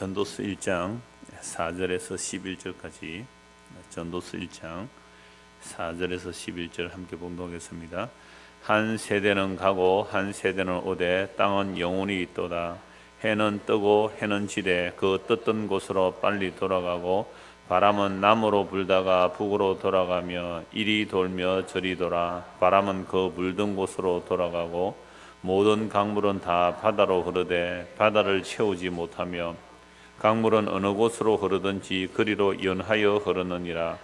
전도서 1장 4절에서 11절까지 전도서 1장 4절에서 11절 함께 봉독하겠습니다. 한 세대는 가고 한 세대는 오되 땅은 영원히 있도다. 해는 뜨고 해는 지되 그 떴던 곳으로 빨리 돌아가고 바람은 남으로 불다가 북으로 돌아가며 이리 돌며 저리 돌아 바람은 그 물든 곳으로 돌아가고 모든 강물은 다 바다로 흐르되 바다를 채우지 못하며 강물은 어느 곳으로 흐르든지 그리로 연하여 흐르느니라.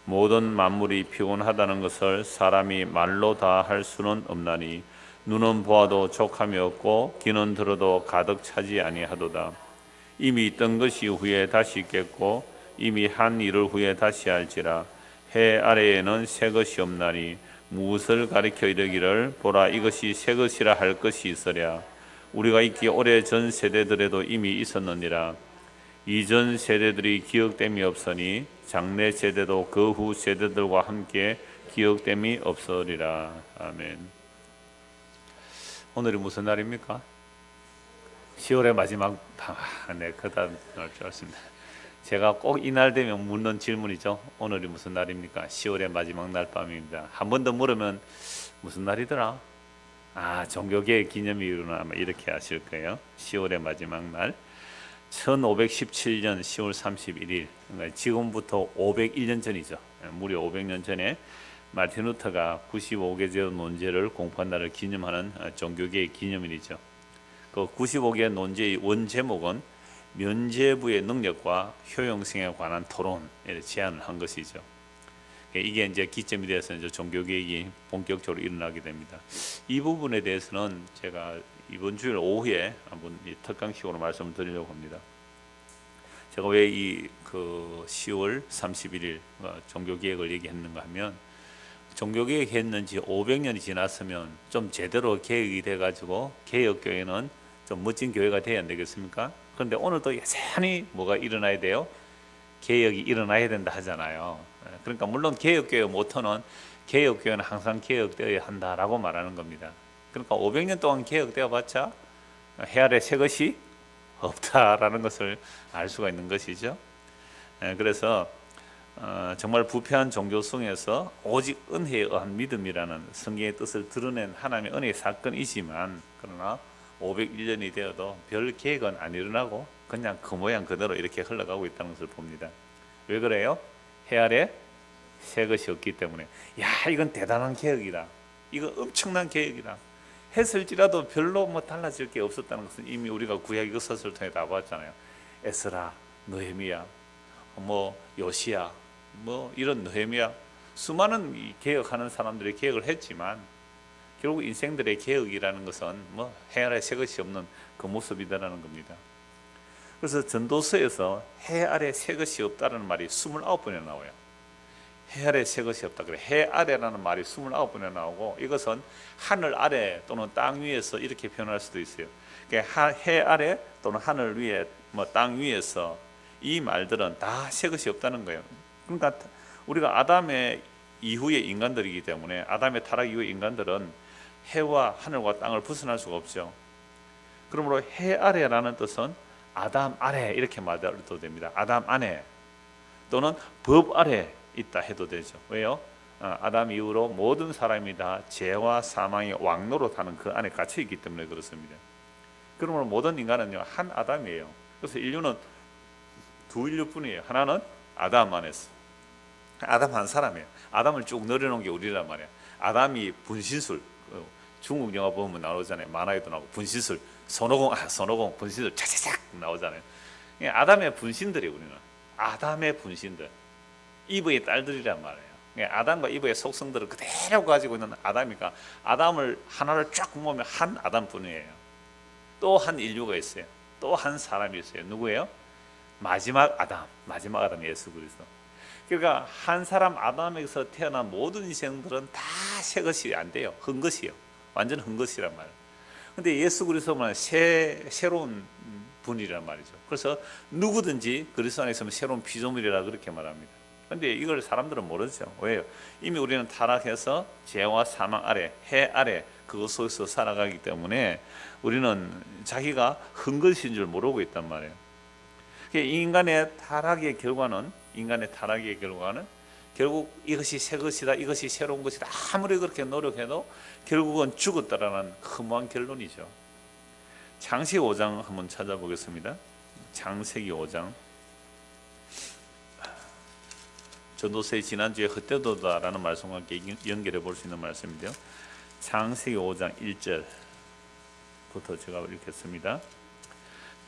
모든 만물이 피곤하다는 것을 사람이 말로 다 할 수는 없나니 눈은 보아도 족함이 없고 귀는 들어도 가득 차지 아니하도다. 이미 있던 것이 후에 다시 있겠고 이미 한 일을 후에 다시 할지라. 해 아래에는 새 것이 없나니 무엇을 가리켜 이르기를 보라 이것이 새 것이라 할 것이 있으랴. 우리가 있기 오래 전 세대들에도 이미 있었느니라. 이전 세대들이 기억됨이 없으니 장래 세대도 그 후 세대들과 함께 기억됨이 없으리라. 아멘. 오늘이 무슨 날입니까? 10월의 마지막 밤. 네, 그다 날 줄 알았습니다. 제가 꼭 이 날 되면 묻는 질문이죠. 오늘이 무슨 날입니까? 10월의 마지막 날 밤입니다. 한 번 더 물으면 무슨 날이더라? 종교개혁 기념일이구나 이렇게 아실 거예요. 10월의 마지막 날 1517년 10월 31일 그러니까 지금부터 501년 전이죠. 무려 500년 전에 마틴 루터가 95개제 논제를 공부한 날을 기념하는 종교개혁 기념일이죠. 그 95개 논제의 원제목은 면죄부의 능력과 효용성에 관한 토론에 제안을 한 것이죠. 이게 이제 기점이 되어서 이제 종교개혁이 본격적으로 일어나게 됩니다. 이 부분에 대해서는 제가 이번 주일 오후에 한번 특강식으로 말씀을 드리려고 합니다. 제가 왜 이 10월 31일 종교개혁을 얘기했는가 하면 종교개혁 했는지 500년이 지났으면 좀 제대로 개혁이 돼가지고 개혁교회는 좀 멋진 교회가 돼야 안 되겠습니까? 그런데 오늘도 여전히 뭐가 일어나야 돼요? 개혁이 일어나야 된다 하잖아요. 그러니까 물론 개혁교회 모토는 개혁교회는 항상 개혁되어야 한다라고 말하는 겁니다. 그러니까 500년 동안 개혁되어 봤자 해 아래 새 것이 없다라는 것을 알 수가 있는 것이죠. 그래서 정말 부패한 종교성에서 오직 은혜에 의한 믿음이라는 성경의 뜻을 드러낸 하나님의 은혜의 사건이지만 그러나 501년이 되어도 별 개혁은 안 일어나고 그냥 그 모양 그대로 이렇게 흘러가고 있다는 것을 봅니다. 왜 그래요? 해 아래 새 것이 없기 때문에 이건 대단한 개혁이다. 이거 엄청난 개혁이다. 했을지라도 별로 달라질 게 없었다는 것은 이미 우리가 구약 역사서를 통해 다 봤잖아요. 에스라, 느헤미야, 요시야, 이런 느헤미야 수많은 개혁하는 사람들이 개혁을 했지만 결국 인생들의 개혁이라는 것은 해 아래 새 것이 없는 그 모습이다라는 겁니다. 그래서 전도서에서 해 아래 새 것이 없다는 말이 29번이나 나와요. 해 아래 새 것이 없다. 그래 해 아래라는 말이 29번이나 나오고 이것은 하늘 아래 또는 땅 위에서 이렇게 표현할 수도 있어요. 그러니까 해 아래 또는 하늘 위에 땅 위에서 이 말들은 다 새 것이 없다는 거예요. 그러니까 우리가 아담의 이후의 인간들이기 때문에 아담의 타락 이후의 인간들은 해와 하늘과 땅을 벗어날 수가 없죠. 그러므로 해 아래라는 뜻은 아담 아래 이렇게 말해도 됩니다. 아담 안에 또는 법 아래 있다 해도 되죠. 왜요? 아담 이후로 모든 사람이 다 죄와 사망의 왕노로 타는 그 안에 갇혀 있기 때문에 그렇습니다. 그러므로 모든 인간은요 한 아담이에요. 그래서 인류는 두 인류뿐이에요. 하나는 아담 안에서 아담 한 사람이에요. 아담을 쭉 늘어놓은 게 우리란 말이에요. 아담이 분신술 중국 영화 보면 나오잖아요. 만화에도 나오고 분신술 손오공 분신술 차차착 나오잖아요. 아담의 분신들이 우리는 아담의 분신들 이브의 딸들이란 말이에요. 아담과 이브의 속성들을 그대로 가지고 있는 아담이니까 아담을 하나를 쫙 모으면 한 아담뿐이에요. 또 한 인류가 있어요. 또 한 사람이 있어요. 누구예요? 마지막 아담 예수 그리스도. 그러니까 한 사람 아담에게서 태어난 모든 인생들은 다 새 것이 안 돼요. 흠 것이요. 완전 흠 것이란 말이에요. 근데 예수 그리스도는 새로운 분이란 말이죠. 그래서 누구든지 그리스도 안에 있으면 새로운 피조물이라 그렇게 말합니다. 근데 이걸 사람들은 모르죠. 왜요? 이미 우리는 타락해서 죄와 사망 아래, 해 아래 그것 속에서 살아가기 때문에 우리는 자기가 흠 것인 줄 모르고 있단 말이에요. 인간의 타락의 결과는 결국 이것이 새 것이다, 이것이 새로운 것이다, 아무리 그렇게 노력해도 결국은 죽었다라는 허무한 결론이죠. 창세기 5장 한번 찾아보겠습니다. 창세기 5장. 전도서의 지난주에 헛되도다라는 말씀과 함께 연결해 볼 수 있는 말씀인데요. 창세기 5장 1절부터 제가 읽겠습니다.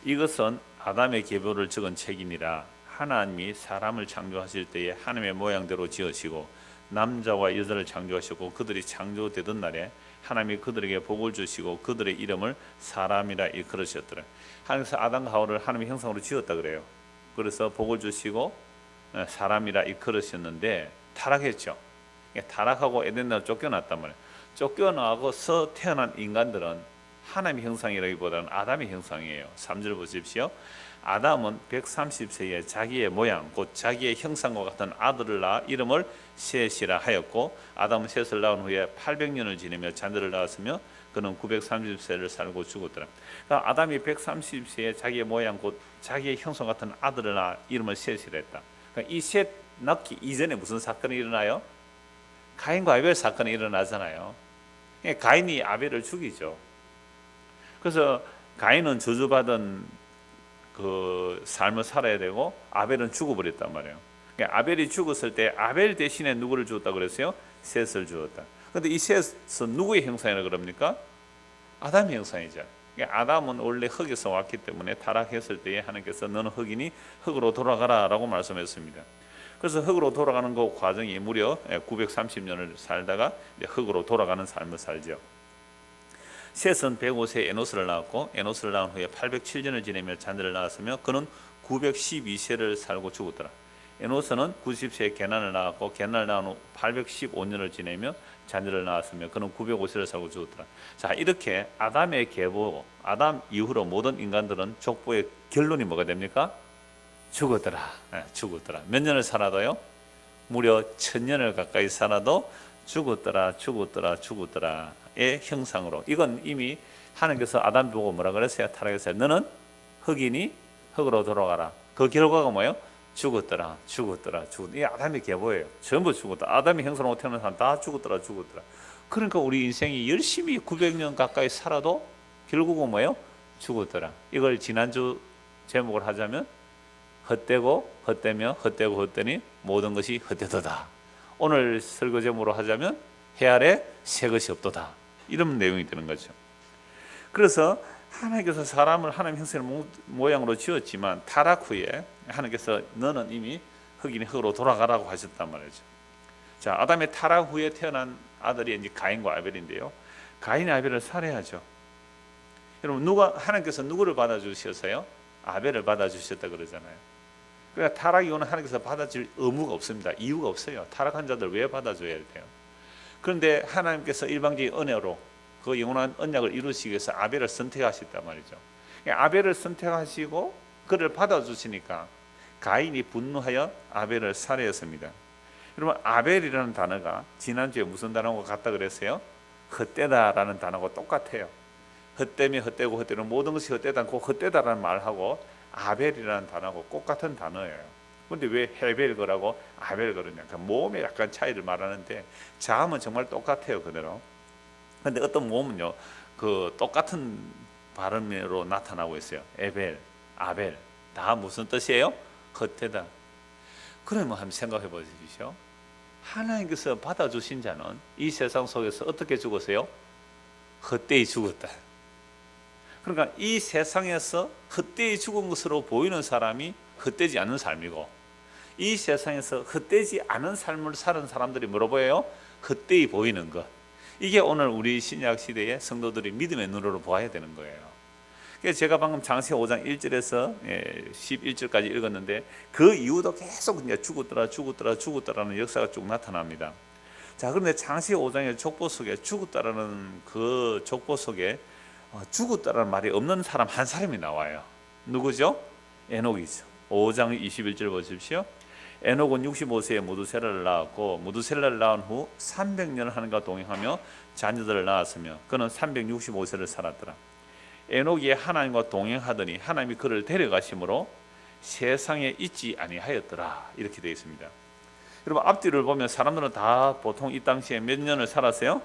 이것은 아담의 계보를 적은 책이니라. 하나님이 사람을 창조하실 때에 하나님의 모양대로 지으시고 남자와 여자를 창조하셨고 그들이 창조되던 날에 하나님이 그들에게 복을 주시고 그들의 이름을 사람이라 일컬으셨더라. 하나님께서 아담과 하와를 하나님의 형상으로 지었다 그래요. 그래서 복을 주시고 사람이라 일컬으셨는데 타락했죠. 타락하고 에덴나라 쫓겨났단 말이에요. 쫓겨나고서 태어난 인간들은 하나님의 형상이라기보다는 아담의 형상이에요. 3절 보십시오. 아담은 130세에 자기의 모양 곧 자기의 형상과 같은 아들을 낳아 이름을 셋이라 하였고 아담은 셋을 낳은 후에 800년을 지내며 자녀를 낳았으며 그는 930세를 살고 죽었더라. 그러니까 아담이 130세에 자기의 모양 곧 자기의 형상 같은 아들을 낳아 이름을 셋이라 했다. 그러니까 이 셋 낳기 이전에 무슨 사건이 일어나요? 가인과 아벨 사건이 일어나잖아요. 가인이 아벨을 죽이죠. 그래서 가인은 저주받은 그 삶을 살아야 되고 아벨은 죽어버렸단 말이에요. 그러니까 아벨이 죽었을 때 아벨 대신에 누구를 주었다 그랬어요? 셋을 주었다. 그런데 이 셋은 누구의 형상이라 그럽니까? 아담의 형상이죠. 그러니까 아담은 원래 흙에서 왔기 때문에 타락했을 때에 하나님께서 너는 흙이니 흙으로 돌아가라 라고 말씀했습니다. 그래서 흙으로 돌아가는 그 과정이 무려 930년을 살다가 흙으로 돌아가는 삶을 살죠. 셋은 105세에 에노스를 낳았고 에노스를 낳은 후에 807년을 지내며 자녀를 낳았으며 그는 912세를 살고 죽었더라. 에노스는 90세에 게난을 낳았고 게난을 낳은 후 815년을 지내며 자녀를 낳았으며 그는 905세를 살고 죽었더라. 자, 이렇게 아담의 계보, 아담 이후로 모든 인간들은 족보의 결론이 뭐가 됩니까? 죽었더라. 죽었더라. 몇 년을 살아도요? 무려 1000년을 가까이 살아도 죽었더라의 형상으로. 이건 이미 하나님께서 아담 보고 뭐라 그랬어요? 타락했어요. 너는 흙이니 흙으로 돌아가라. 그 결과가 뭐예요? 죽었더라. 이 아담의 계보예요. 전부 죽었다. 아담의 형상으로 태어난 사람 다 죽었더라. 그러니까 우리 인생이 열심히 900년 가까이 살아도 결국은 뭐예요? 죽었더라. 이걸 지난주 제목을 하자면 헛되니 모든 것이 헛되도다. 오늘 설교 제목으로 하자면 해 아래 새 것이 없도다. 이런 내용이 되는 거죠. 그래서 하나님께서 사람을 하나님 형상의 모양으로 지었지만 타락 후에 하나님께서 너는 이미 흙이니 흙으로 돌아가라고 하셨단 말이죠. 자, 아담의 타락 후에 태어난 아들이 이제 가인과 아벨인데요. 가인이 아벨을 살해하죠. 여러분 하나님께서 누구를 받아주셨어요? 아벨을 받아주셨다 그러잖아요. 그러니까 타락 이후는 하나님께서 받아줄 의무가 없습니다. 이유가 없어요. 타락한 자들 왜 받아줘야 돼요? 그런데 하나님께서 일방적인 은혜로 그 영원한 언약을 이루시기 위해서 아벨을 선택하셨단 말이죠. 아벨을 선택하시고 그를 받아주시니까 가인이 분노하여 아벨을 살해했습니다. 여러분 아벨이라는 단어가 지난주에 무슨 단어가 같다 그랬어요? 헛되다라는 단어가 똑같아요. 헛되면 헛되고 헛되는 모든 것이 헛되다 않고 헛되다라는 말하고 아벨이라는 단어하고 똑같은 단어예요. 그런데 왜 헤벨거라고 아벨거느냐? 그러니까 몸의 약간 차이를 말하는데 자음은 정말 똑같아요 그대로. 그런데 어떤 몸은요 그 똑같은 발음으로 나타나고 있어요. 에벨, 아벨 다 무슨 뜻이에요? 헛되다. 그러면 한번 생각해 보십시오. 하나님께서 받아주신 자는 이 세상 속에서 어떻게 죽었어요? 헛되이 죽었다. 그러니까 이 세상에서 헛되이 죽은 것으로 보이는 사람이 헛되지 않은 삶이고 이 세상에서 헛되지 않은 삶을 사는 사람들이 뭐로 보여요? 헛되이 보이는 것. 이게 오늘 우리 신약 시대의 성도들이 믿음의 눈으로 보아야 되는 거예요. 그래서 제가 방금 창세기 5장 1절에서 11절까지 읽었는데 그 이후도 계속 이제 죽었더라는 역사가 쭉 나타납니다. 자, 그런데 창세기 5장의 족보 속에 죽었다라는 그 족보 속에 죽었다라는 말이 없는 사람 한 사람이 나와요. 누구죠? 에녹이죠. 5장 21절 보십시오. 에녹은 65세에 무두셀라를 낳았고 무두셀라를 낳은 후 300년을 하나님과 동행하며 자녀들을 낳았으며 그는 365세를 살았더라. 에녹이 하나님과 동행하더니 하나님이 그를 데려가심으로 세상에 있지 아니하였더라 이렇게 되어 있습니다. 여러분 앞뒤를 보면 사람들은 다 보통 이 당시에 몇 년을 살았어요?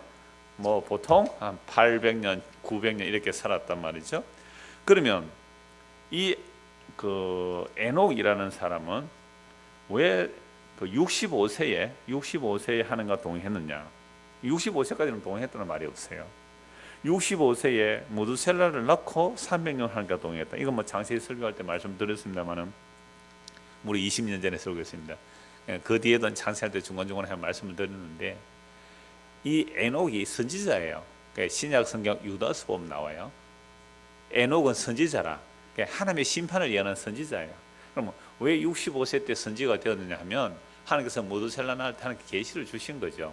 뭐 보통 한 800년, 900년 이렇게 살았단 말이죠. 그러면 이 그 에녹이라는 사람은 왜 그 65세에 하는가 동행했느냐? 65세까지는 동행했다는 말이 없어요. 65세에 무두셀라를 낳고 300년 하는가 동행했다. 이건 뭐 장세히 설교할 때 말씀드렸습니다만은 우리 20년 전에 설교했습니다. 그 뒤에도 장세할 때 중간중간에 말씀을 드렸는데 이 에녹이 선지자예요. 신약 성경 유다서 보면 나와요. 에녹은 선지자라. 하나님의 심판을 예언하는 선지자예요. 그럼 왜 65세 때 선지가 되었느냐 하면 하나님께서 무두셀라 낳을 때 하나님께 계시를 주신 거죠.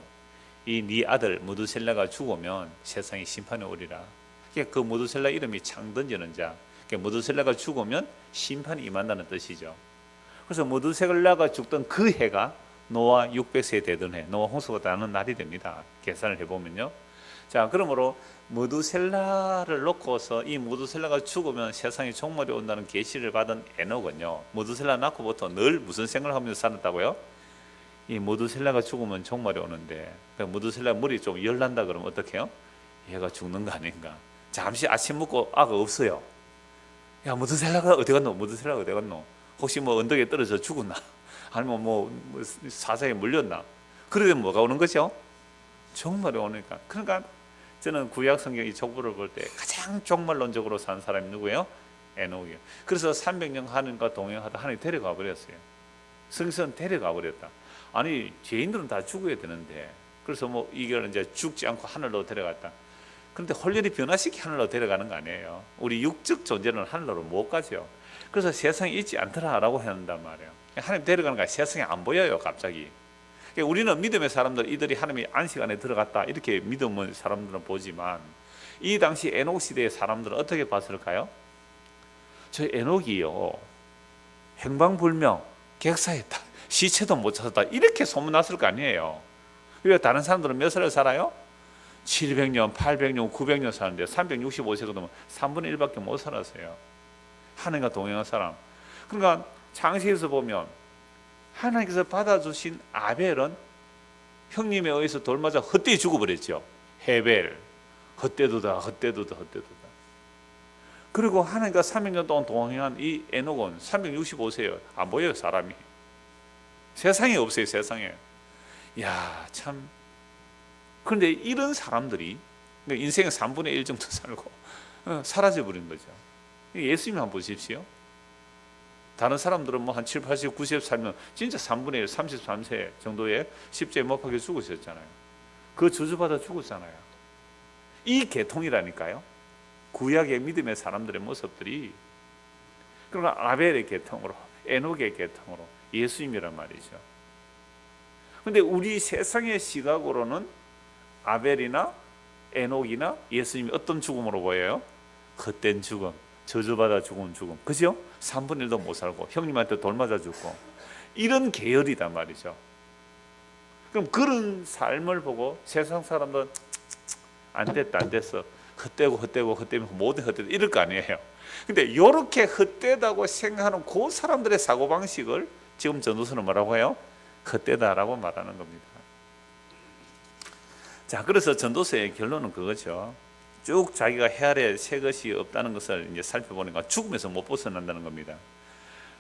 이 네 아들 무두셀라가 죽으면 세상에 심판이 오리라. 그 무두셀라 이름이 창던지는 자. 무두셀라가 죽으면 심판이 임한다는 뜻이죠. 그래서 무두셀라가 죽던 그 해가 노아 600세 되던 해, 노아 홍수가 나는 날이 됩니다. 계산을 해보면요. 자, 그러므로 무두셀라를 놓고서 이 무두셀라가 죽으면 세상에 종말이 온다는 계시를 받은 에녹은요, 무두셀라 낳고부터 늘 무슨 생각을 하면서 살았다고요? 이 무두셀라가 죽으면 종말이 오는데, 무두셀라 머리 좀 열난다 그러면 어떻게 해요? 얘가 죽는 거 아닌가? 잠시 아침 먹고 아가 없어요. 야, 무두셀라가 어디 갔노? 무두셀라가 어디 갔노? 혹시 뭐 언덕에 떨어져 죽었나? 아니면 뭐 사자에 물렸나? 그러면 뭐가 오는 거죠? 종말이 오니까. 그러니까 저는 구약 성경 이 족보를 볼 때 가장 종말론적으로 산 사람이 누구예요? 에녹이에요. 그래서 300년 하나님과 동행하다 하나님 데려가 버렸어요. 성선 데려가 버렸다. 아니 죄인들은 다 죽어야 되는데, 그래서 뭐 이걸 이제 죽지 않고 하늘로 데려갔다. 그런데 홀연히 변화시키 하늘로 데려가는 거 아니에요. 우리 육적 존재는 하늘로 못 가죠. 그래서 세상에 있지 않더라라고 한단 말이에요. 하나님 데려가는 거 세상에 안 보여요 갑자기. 우리는 믿음의 사람들, 이들이 하나님의 안식 안에 들어갔다 이렇게 믿음의 사람들은 보지만, 이 당시 에녹 시대의 사람들은 어떻게 봤을까요? 저 에녹이요 행방불명, 객사했다, 시체도 못 찾았다 이렇게 소문났을 거 아니에요. 왜 다른 사람들은 몇 살을 살아요? 700년, 800년, 900년 사는데 365세거든 3분의 1밖에 못 살았어요. 하나님과 동행한 사람. 그러니까 창세기에서 보면 하나님께서 받아주신 아벨은 형님에 의해서 돌 맞아 헛되이 죽어버렸죠. 헤벨, 헛되도다. 그리고 하나님과 300년 동안 동행한 이 에녹은 365세예요. 안 보여요 사람이. 세상에 없어요 세상에. 야 참. 그런데 이런 사람들이 인생의 3분의 1 정도 살고 사라져버린 거죠. 예수님 한번 보십시오. 다른 사람들은 뭐 한 7, 80, 90 살면 진짜 3분의 1, 33세 정도의 십자가에 못 박혀 죽으셨잖아요. 그 저주받아 죽었잖아요. 이 계통이라니까요. 구약의 믿음의 사람들의 모습들이. 그러나 아벨의 계통으로, 에녹의 계통으로 예수님이란 말이죠. 그런데 우리 세상의 시각으로는 아벨이나 에녹이나 예수님이 어떤 죽음으로 보여요? 헛된 죽음, 저주받아 죽은 죽음, 그죠? 3분의 1도 못 살고 형님한테 돌 맞아 죽고 이런 계열이단 말이죠. 그럼 그런 삶을 보고 세상 사람들은 안 됐다 안 됐어, 헛되고 모든 헛되다 이럴 거 아니에요. 근데 이렇게 헛되다고 생각하는 그 사람들의 사고방식을 지금 전도서는 뭐라고 해요? 헛되다라고 말하는 겁니다. 자, 그래서 전도서의 결론은 그거죠. 쭉 자기가 헤아려 새 것이 없다는 것을 이제 살펴보니까 죽음에서 못 벗어난다는 겁니다.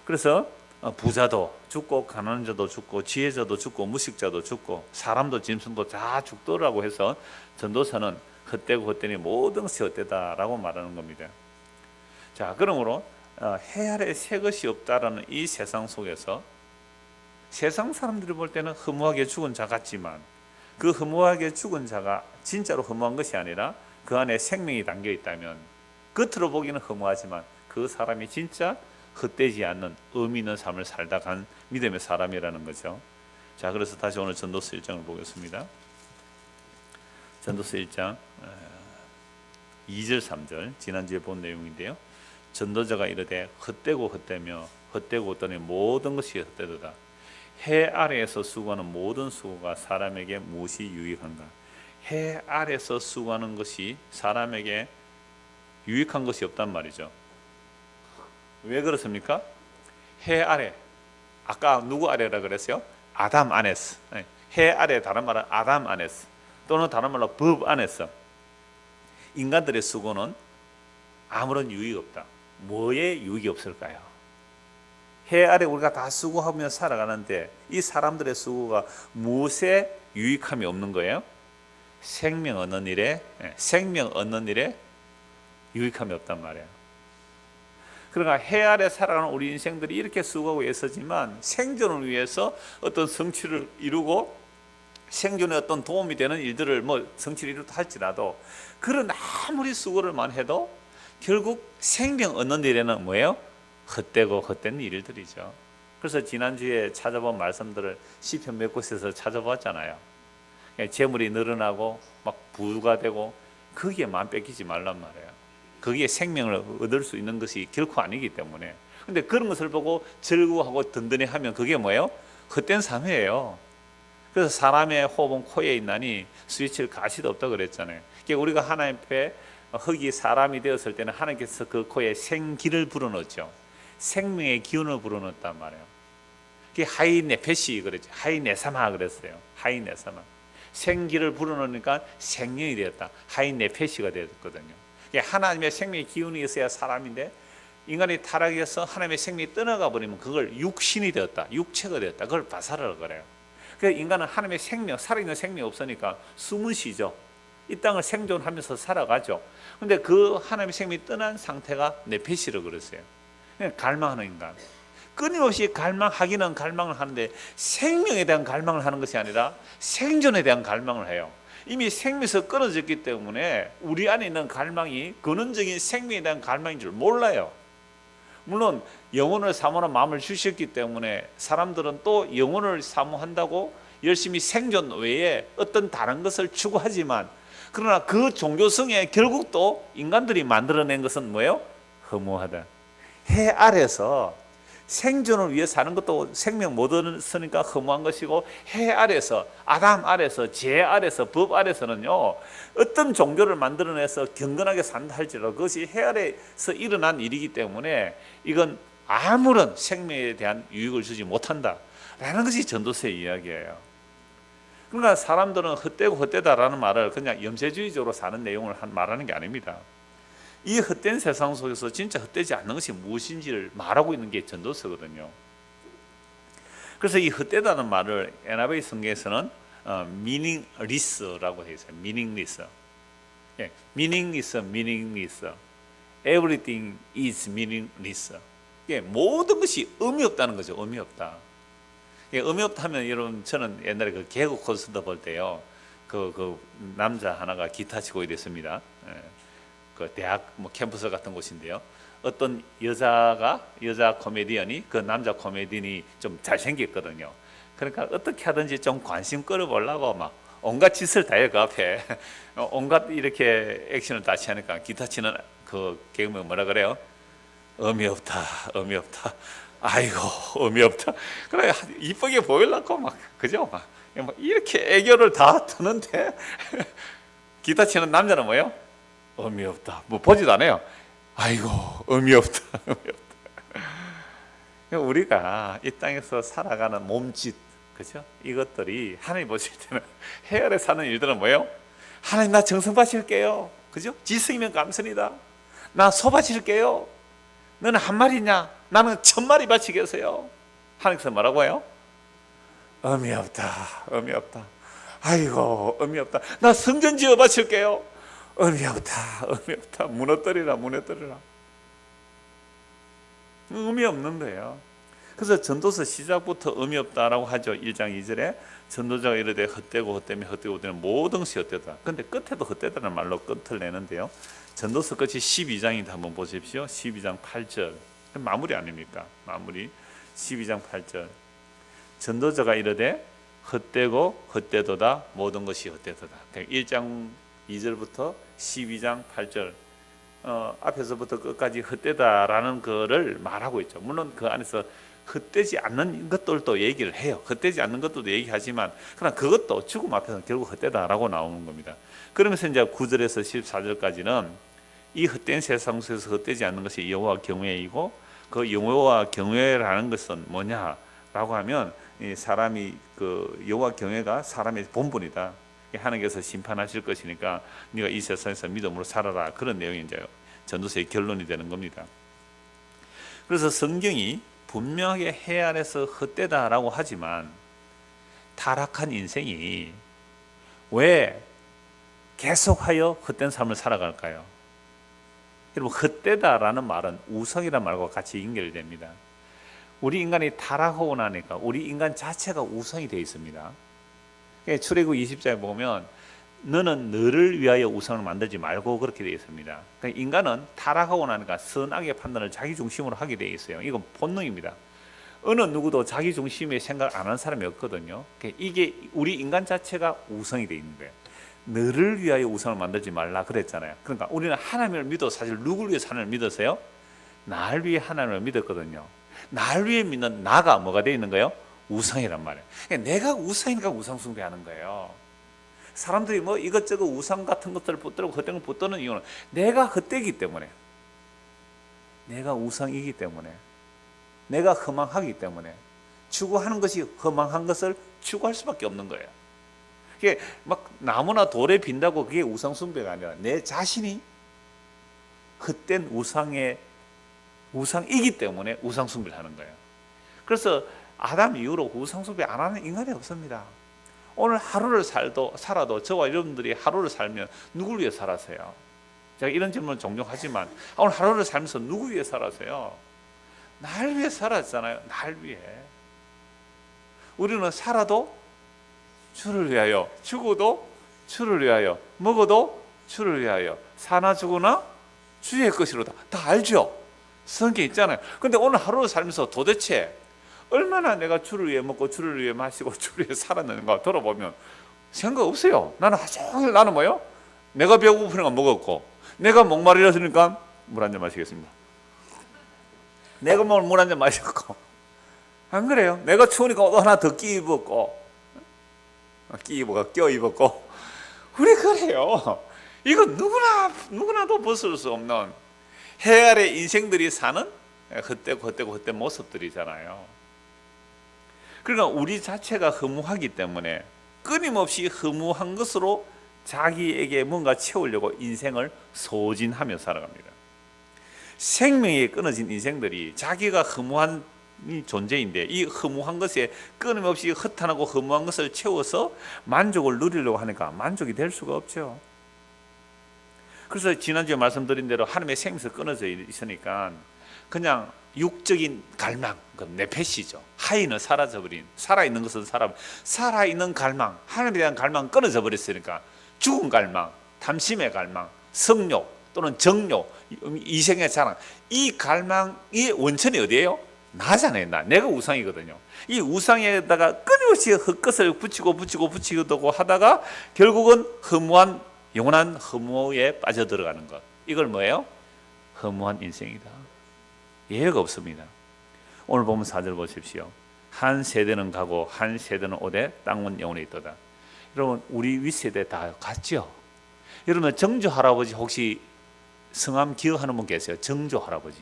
그래서 부자도 죽고 가난한 자도 죽고 지혜자도 죽고 무식자도 죽고 사람도 짐승도 다 죽더라고 해서 전도서는 헛되고 헛되니 모든 것이 헛되다라고 말하는 겁니다. 자, 그러므로 헤아려 새 것이 없다라는 이 세상 속에서 세상 사람들이 볼 때는 허무하게 죽은 자 같지만 그 허무하게 죽은 자가 진짜로 허무한 것이 아니라 그 안에 생명이 담겨 있다면 겉으로 보기는 허무하지만 그 사람이 진짜 헛되지 않는 의미 있는 삶을 살다 간 믿음의 사람이라는 거죠. 자, 그래서 다시 오늘 전도서 1장을 보겠습니다. 전도서 1장 2절 3절 지난주에 본 내용인데요. 전도자가 이르되 헛되고 헛되며 헛되고 헛되니 모든 것이 헛되도다. 해 아래에서 수고하는 모든 수고가 사람에게 무엇이 유익한가? 해 아래에서 수고하는 것이 사람에게 유익한 것이 없단 말이죠. 왜 그렇습니까? 해 아래. 아까 누구 아래라 그랬어요? 아담 안에서. 해 아래, 다른 말은 아담 안에서, 또는 다른 말로 법 안에서 인간들의 수고는 아무런 유익이 없다. 뭐에 유익이 없을까요? 해 아래 우리가 다 수고하며 살아가는데 이 사람들의 수고가 무엇에 유익함이 없는 거예요? 생명 얻는 일에 유익함이 없단 말이에요. 그러니까 해 아래 살아가는 우리 인생들이 이렇게 수고하고 애쓰지만 생존을 위해서 어떤 성취를 이루고 생존에 어떤 도움이 되는 일들을 성취를 이루다 할지라도 그런 아무리 수고를 많이 해도 결국 생명 얻는 일에는 뭐예요? 헛되고 헛된 일들이죠. 그래서 지난주에 찾아본 말씀들을 시편 몇 곳에서 찾아봤잖아요. 재물이 늘어나고 막 부가 되고 거기에 마음 뺏기지 말란 말이에요. 거기에 생명을 얻을 수 있는 것이 결코 아니기 때문에. 근데 그런 것을 보고 즐거워하고 든든해하면 그게 뭐예요? 헛된 삶이에요. 그래서 사람의 호흡은 코에 있나니 스위치를 가시도 없다 그랬잖아요. 그러니까 우리가 하나님 앞에 흙이 사람이 되었을 때는 하나님께서 그 코에 생기를 불어넣었죠. 생명의 기운을 불어넣었단 말이에요. 그게 하이네페시 그랬죠. 하이네사마 그랬어요. 하이네사마. 생기를 불어넣으니까 생명이 되었다. 하이네페시가 되었거든요. 하나님의 생명의 기운이 있어야 사람인데 인간이 타락해서 하나님의 생명이 떠나가 버리면 그걸 육신이 되었다. 육체가 되었다. 그걸 바사라고 그래요. 그래서 인간은 하나님의 생명, 살아있는 생명이 없으니까 숨을 쉬죠. 이 땅을 생존하면서 살아가죠. 근데 그 하나님의 생명이 떠난 상태가 네페시라고 그랬어요. 갈망하는 인간. 끊임없이 갈망하기는 갈망을 하는데 생명에 대한 갈망을 하는 것이 아니라 생존에 대한 갈망을 해요. 이미 생명에서 끊어졌기 때문에 우리 안에 있는 갈망이 근원적인 생명에 대한 갈망인 줄 몰라요. 물론 영혼을 사모하는 마음을 주셨기 때문에 사람들은 또 영혼을 사모한다고 열심히 생존 외에 어떤 다른 것을 추구하지만, 그러나 그 종교성에 결국 또 인간들이 만들어낸 것은 뭐예요? 허무하다. 해 아래서 생존을 위해 사는 것도 생명 못 얻으니까 허무한 것이고, 해 아래서, 아담 아래서, 죄 아래서, 법 아래서는요, 어떤 종교를 만들어내서 경건하게 산다 할지라도 그것이 해 아래서 일어난 일이기 때문에 이건 아무런 생명에 대한 유익을 주지 못한다라는 것이 전도서의 이야기예요. 그러니까 사람들은 헛되고 헛되다라는 말을 그냥 염세주의적으로 사는 내용을 말하는 게 아닙니다. 이 헛된 세상 속에서 진짜 헛되지 않는 것이 무엇인지를 말하고 있는 게 전도서거든요. 그래서 이 헛되다는 말을 NIV 성경에서는 meaningless라고 해요. meaningless. meaningless. Everything is meaningless. 모든 것이 의미 없다는 거죠. 의미 없다. 의미 없다 하면 여러분, 저는 옛날에 그 개국 콘서트 볼 때요, 그 남자 하나가 기타 치고 이랬습니다. 그 대학 캠퍼스 같은 곳인데요, 어떤 여자 코미디언이, 그 남자 코미디언이 좀 잘생겼거든요. 그러니까 어떻게 하든지 좀 관심 끌어보려고 막 온갖 짓을 다 해요. 그 앞에 온갖 이렇게 액션을 다 취하니까 기타 치는 그 개그맨 뭐라 그래요? 의미 없다, 의미 없다. 아이고, 의미 없다. 그래, 이쁘게 보이려고 막, 그죠? 막 이렇게 애교를 다 드는데 기타 치는 남자는 뭐예요? 의미 없다. 뭐 보지도 않아요. 아이고, 의미 없다, 의미 없다. 우리가 이 땅에서 살아가는 몸짓, 그죠? 이것들이 하나님 보실 때는, 해 아래 사는 일들은 뭐예요? 하나님, 나 정성 바칠게요. 그죠? 지성이면 감선이다. 나 소 바칠게요. 너는 한 마리냐? 나는 1000마리 바치겠어요. 하나님께서 뭐라고 해요? 의미 없다, 의미 없다. 아이고, 의미 없다. 나 성전 지어 바칠게요. 의미 없다, 의미 없다. 무너뜨리라, 무너뜨리라. 의미 없는 거예요. 그래서 전도서 시작부터 의미 없다라고 하죠. 1장 2절에 전도자가 이르되 헛되고 헛되며 헛되고 헛되는 모든 것이 헛되다. 근데 끝에도 헛되다는 말로 끝을 내는데요, 전도서 끝이 12장인데 한번 보십시오. 12장 8절 마무리 아닙니까? 마무리 12장 8절 전도자가 이르되 헛되고 헛되도다 모든 것이 헛되도다. 1장 2절부터 12장 8절 앞에서부터 끝까지 헛되다라는 거를 말하고 있죠. 물론 그 안에서 헛되지 않는 것들도 얘기를 해요. 헛되지 않는 것들도 얘기하지만 그러나 그것도 죽음 앞에서는 결국 헛되다라고 나오는 겁니다. 그러면서 이제 9절에서 14절까지는 이 헛된 세상 속에서 헛되지 않는 것이 여호와 경외이고, 그 여호와 경외라는 것은 뭐냐라고 하면 이 사람이 그 여호와 경외가 사람의 본분이다. 하나님께서 심판하실 것이니까 네가 이 세상에서 믿음으로 살아라. 그런 내용이 이제 전도서의 결론이 되는 겁니다. 그래서 성경이 분명하게 해 아래서 헛되다라고 하지만 타락한 인생이 왜 계속하여 헛된 삶을 살아갈까요? 여러분, 헛되다라는 말은 우성이라는 말과 같이 연결됩니다. 우리 인간이 타락하고 나니까 우리 인간 자체가 우성이 되어 있습니다. 출애굽 20장에 보면 너는 너를 위하여 우상을 만들지 말고 그렇게 되어 있습니다. 그러니까 인간은 타락하고 나니까 선악의 판단을 자기 중심으로 하게 되어 있어요. 이건 본능입니다. 어느 누구도 자기 중심의 생각을 안 하는 사람이 없거든요. 이게 우리 인간 자체가 우성이 되어 있는데 너를 위하여 우상을 만들지 말라 그랬잖아요. 그러니까 우리는 하나님을 믿어 사실 누굴 위해서 하나님을 믿었어요? 날 위해 하나님을 믿었거든요. 날 위해 믿는 나가 뭐가 되어 있는 거예요? 우상이란 말이에요. 그러니까 내가 우상이니까 우상 숭배하는 거예요. 사람들이 뭐 이것저것 우상 같은 것들을 붙들고 헛된 걸 붙드는 이유는 내가 헛되기 때문에, 내가 우상이기 때문에, 내가 허망하기 때문에 추구하는 것이 허망한 것을 추구할 수밖에 없는 거예요. 그게 막 나무나 돌에 빈다고 그게 우상 숭배가 아니라 내 자신이 헛된 우상이기 때문에 우상 숭배를 하는 거예요. 그래서 아담 이후로 우상 숭배 안 하는 인간이 없습니다. 오늘 하루를 살아도 저와 여러분들이 하루를 살면 누굴 위해 살았어요? 제가 이런 질문을 종종 하지만 오늘 하루를 살면서 누구 위해 살았어요? 날 위해 살았잖아요. 날 위해. 우리는 살아도 주를 위하여, 죽어도 주를 위하여, 먹어도 주를 위하여, 사나 죽으나 주의 것이로다. 다 알죠? 성경 있잖아요. 근데 오늘 하루를 살면서 도대체 얼마나 내가 주를 위해 먹고 주를 위해 마시고 주를 위해 살았는가 돌아보면 생각 없어요. 나는 하루 나는 뭐요? 내가 배고프니까 먹었고, 내가 목마르니까 물 한 잔 마시겠습니다. 내가 먹을 물 한 잔 마셨고, 안 그래요? 내가 추우니까 옷 하나 더 껴 입었고, 우리 그래요. 이거 누구나도 벗을 수 없는 해 아래 인생들이 사는 헛된 모습들이잖아요. 그러니까 우리 자체가 허무하기 때문에 끊임없이 허무한 것으로 자기에게 뭔가 채우려고 인생을 소진하며 살아갑니다. 생명이 끊어진 인생들이 자기가 허무한 존재인데 이 허무한 것에 끊임없이 허탄하고 허무한 것을 채워서 만족을 누리려고 하니까 만족이 될 수가 없죠. 그래서 지난주에 말씀드린 대로 하나님의 생명에서 끊어져 있으니까 그냥 육적인 갈망, 네페시죠. 하인은 사라져버린, 살아있는 것은 살아있는 갈망, 하나님에 대한 갈망 끊어져 버렸으니까 죽은 갈망, 탐심의 갈망, 성욕 또는 정욕, 이생의 자랑, 이 갈망의 원천이 어디예요? 나잖아요. 내가 우상이거든요. 이 우상에다가 끊임없이 헛것을 붙이고 하다가 결국은 영원한 허무에 빠져들어가는 것. 이걸 뭐예요? 허무한 인생이다. 예외가 없습니다. 오늘 보면 4절 보십시오. 한 세대는 가고 한 세대는 오되 땅은 영원히 있도다. 여러분, 우리 윗세대 다 갔죠? 여러분, 정조 할아버지 혹시 성함 기억하는 분 계세요? 정조 할아버지.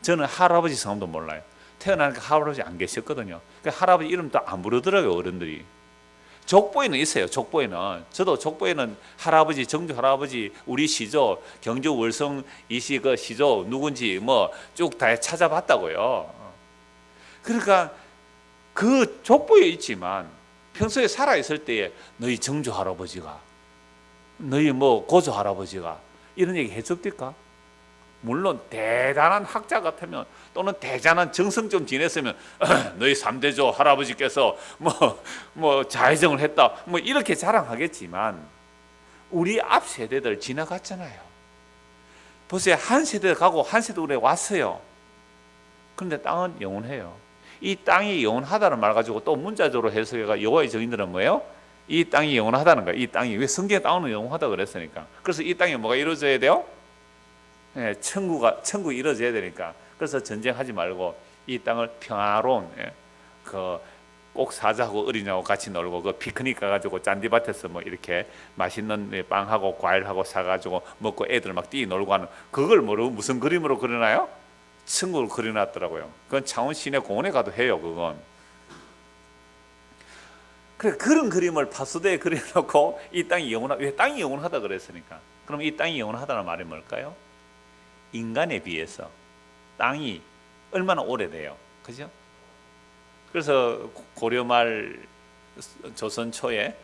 저는 할아버지 성함도 몰라요. 태어나니까 할아버지 안 계셨거든요. 그러니까 할아버지 이름도 안 부르더라고요, 어른들이. 족보에는 있어요. 족보에는. 저도 족보에는 할아버지, 정조 할아버지, 우리 시조, 경주 월성 이시 그 시조 누군지 뭐 쭉 다 찾아봤다고요. 그러니까 그 족보에 있지만 평소에 살아 있을 때에 너희 정조 할아버지가, 너희 뭐 고조 할아버지가 이런 얘기 해줍니까? 물론 대단한 학자 같으면 또는 대단한 정성 좀 지냈으면 너희 3대조 할아버지께서 뭐 자해정을 했다 뭐 이렇게 자랑하겠지만 우리 앞 세대들 지나갔잖아요. 보세요. 한 세대 가고 한 세대 우리 왔어요. 그런데 땅은 영원해요. 이 땅이 영원하다는 말 가지고 또 문자적으로 해석해가 여호와의 증인들은 뭐예요? 이 땅이 영원하다는 거예요. 이 땅이 왜 성경에 땅은 영원하다 그랬으니까. 그래서 이 땅에 뭐가 이루어져야 돼요? 천국이 이루어져야 되니까. 그래서 전쟁하지 말고 이 땅을 평화로운, 꼭 사자하고 어린이하고 같이 놀고 그 피크닉 가가지고 잔디밭에서 뭐 이렇게 맛있는 빵하고 과일하고 사가지고 먹고 애들 막 뛰놀고 하는 그걸 무슨 그림으로 그리나요? 천국을 그려놨더라고요. 그건 창원 시내 공원에 가도 해요. 그건. 그래, 그런 그림을 파수대에 그려놓고 이 땅이 영원하다. 왜 땅이 영원하다 그랬으니까. 그럼 이 땅이 영원하다는 말이 뭘까요? 인간에 비해서 땅이 얼마나 오래돼요. 그죠? 그래서 고려말 조선 초에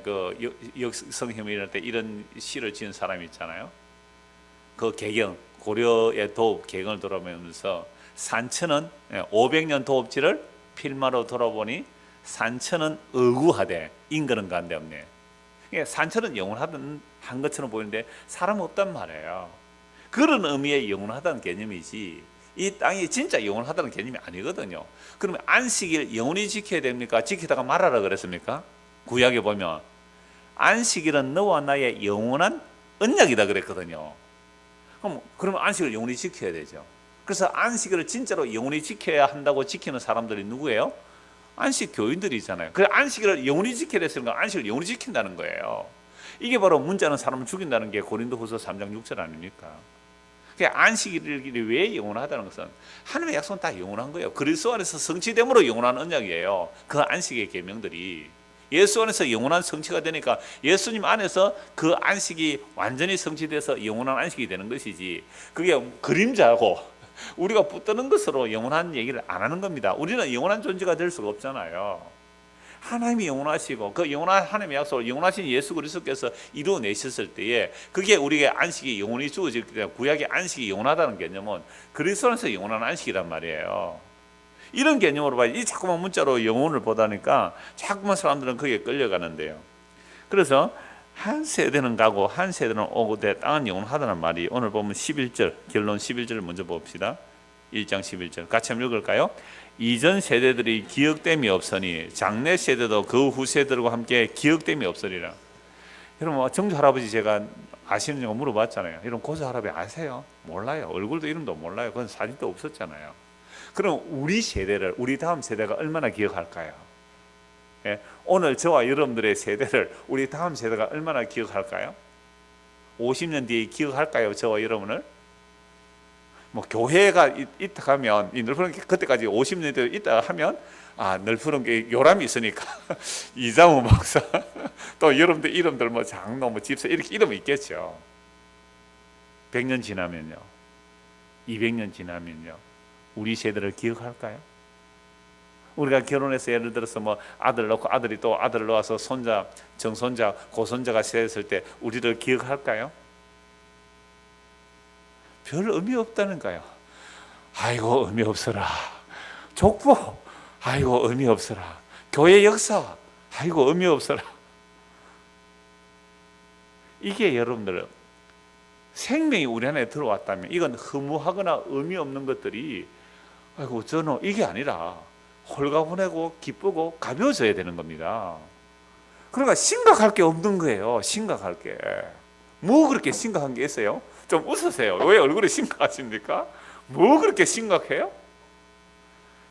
그 역성혁명 일어날 때 이런 시를 지은 사람이 있잖아요. 그 개경, 고려의 도읍 개경을 돌아보면서 산천은 500년 도읍지를 필마로 돌아보니 산천은 어구하되 인근은 간데 없네. 산천은 영원하던 한 것처럼 보이는데 사람 없단 말이에요. 그런 의미의 영원하다는 개념이지 이 땅이 진짜 영원하다는 개념이 아니거든요. 그러면 안식일 영원히 지켜야 됩니까? 지키다가 말하라 그랬습니까? 구약에 보면 안식일은 너와 나의 영원한 언약이다 그랬거든요. 그러면 안식을 영원히 지켜야 되죠. 그래서 안식일을 진짜로 영원히 지켜야 한다고 지키는 사람들이 누구예요? 안식 교인들이잖아요. 그 안식일을 영원히 지켜야 됐으니까 안식을 영원히 지킨다는 거예요. 이게 바로 문자는 사람을 죽인다는 게 고린도후서 3장 6절 아닙니까? 안식일이 왜 영원하다는 것은 하나님의 약속은 다 영원한 거예요. 그리스도 안에서 성취됨으로 영원한 언약이에요. 그 안식의 계명들이 예수 안에서 영원한 성취가 되니까 예수님 안에서 그 안식이 완전히 성취돼서 영원한 안식이 되는 것이지 그게 그림자고 우리가 붙드는 것으로 영원한 얘기를 안 하는 겁니다. 우리는 영원한 존재가 될 수가 없잖아요. 하나님이 영원하시고 그 영원한 하나님의 약속을 영원하신 예수 그리스도께서 이루어내셨을 때에 그게 우리에게 안식이 영원히 주어질 때 구약의 안식이 영원하다는 개념은 그리스도 안에서 영원한 안식이란 말이에요. 이런 개념으로 봐야 이 자꾸만 문자로 영혼을 보다니까 자꾸만 사람들은 거기에 끌려가는데요. 그래서 한 세대는 가고 한 세대는 오고 대 땅은 영원하다는 말이 오늘 보면 11절 결론 11절을 먼저 봅시다. 1장 11절 같이 한번 읽을까요? 이전 세대들이 기억됨이 없으니 장래 세대도 그 후 세대들과 함께 기억됨이 없으리라. 여러분 정조 할아버지 제가 아시는지 물어봤잖아요. 이런 고조 할아버지 아세요? 몰라요. 얼굴도 이름도 몰라요. 그건 사진도 없었잖아요. 그럼 우리 세대를 우리 다음 세대가 얼마나 기억할까요? 예? 오늘 저와 여러분들의 세대를 우리 다음 세대가 얼마나 기억할까요? 50년 뒤에 기억할까요? 저와 여러분을? 뭐 교회가 있다 하면 이 늘푸른 그때까지 50년 뒤에 있다 하면 늘푸른 게 요람이 있으니까 이장우 목사 또 여러분들 이름들 뭐 장로 뭐 집사 이렇게 이름이 있겠죠. 100년 지나면요, 200년 지나면요, 우리 세대를 기억할까요? 우리가 결혼해서 예를 들어서 뭐 아들 낳고 아들이 또 아들을 낳아서 손자, 정손자, 고손자가 생겼을 때 우리를 기억할까요? 별 의미 없다는 거예요. 아이고 의미 없어라. 족보 아이고 의미 없어라. 교회 역사 아이고 의미 없어라. 이게 여러분들 생명이 우리 안에 들어왔다면 이건 허무하거나 의미 없는 것들이 아이고 저는 이게 아니라 홀가분하고 기쁘고 가벼워져야 되는 겁니다. 그러니까 심각할 게 없는 거예요. 심각할 게. 뭐 그렇게 심각한 게 있어요? 좀 웃으세요. 왜 얼굴이 심각하십니까? 뭐 그렇게 심각해요?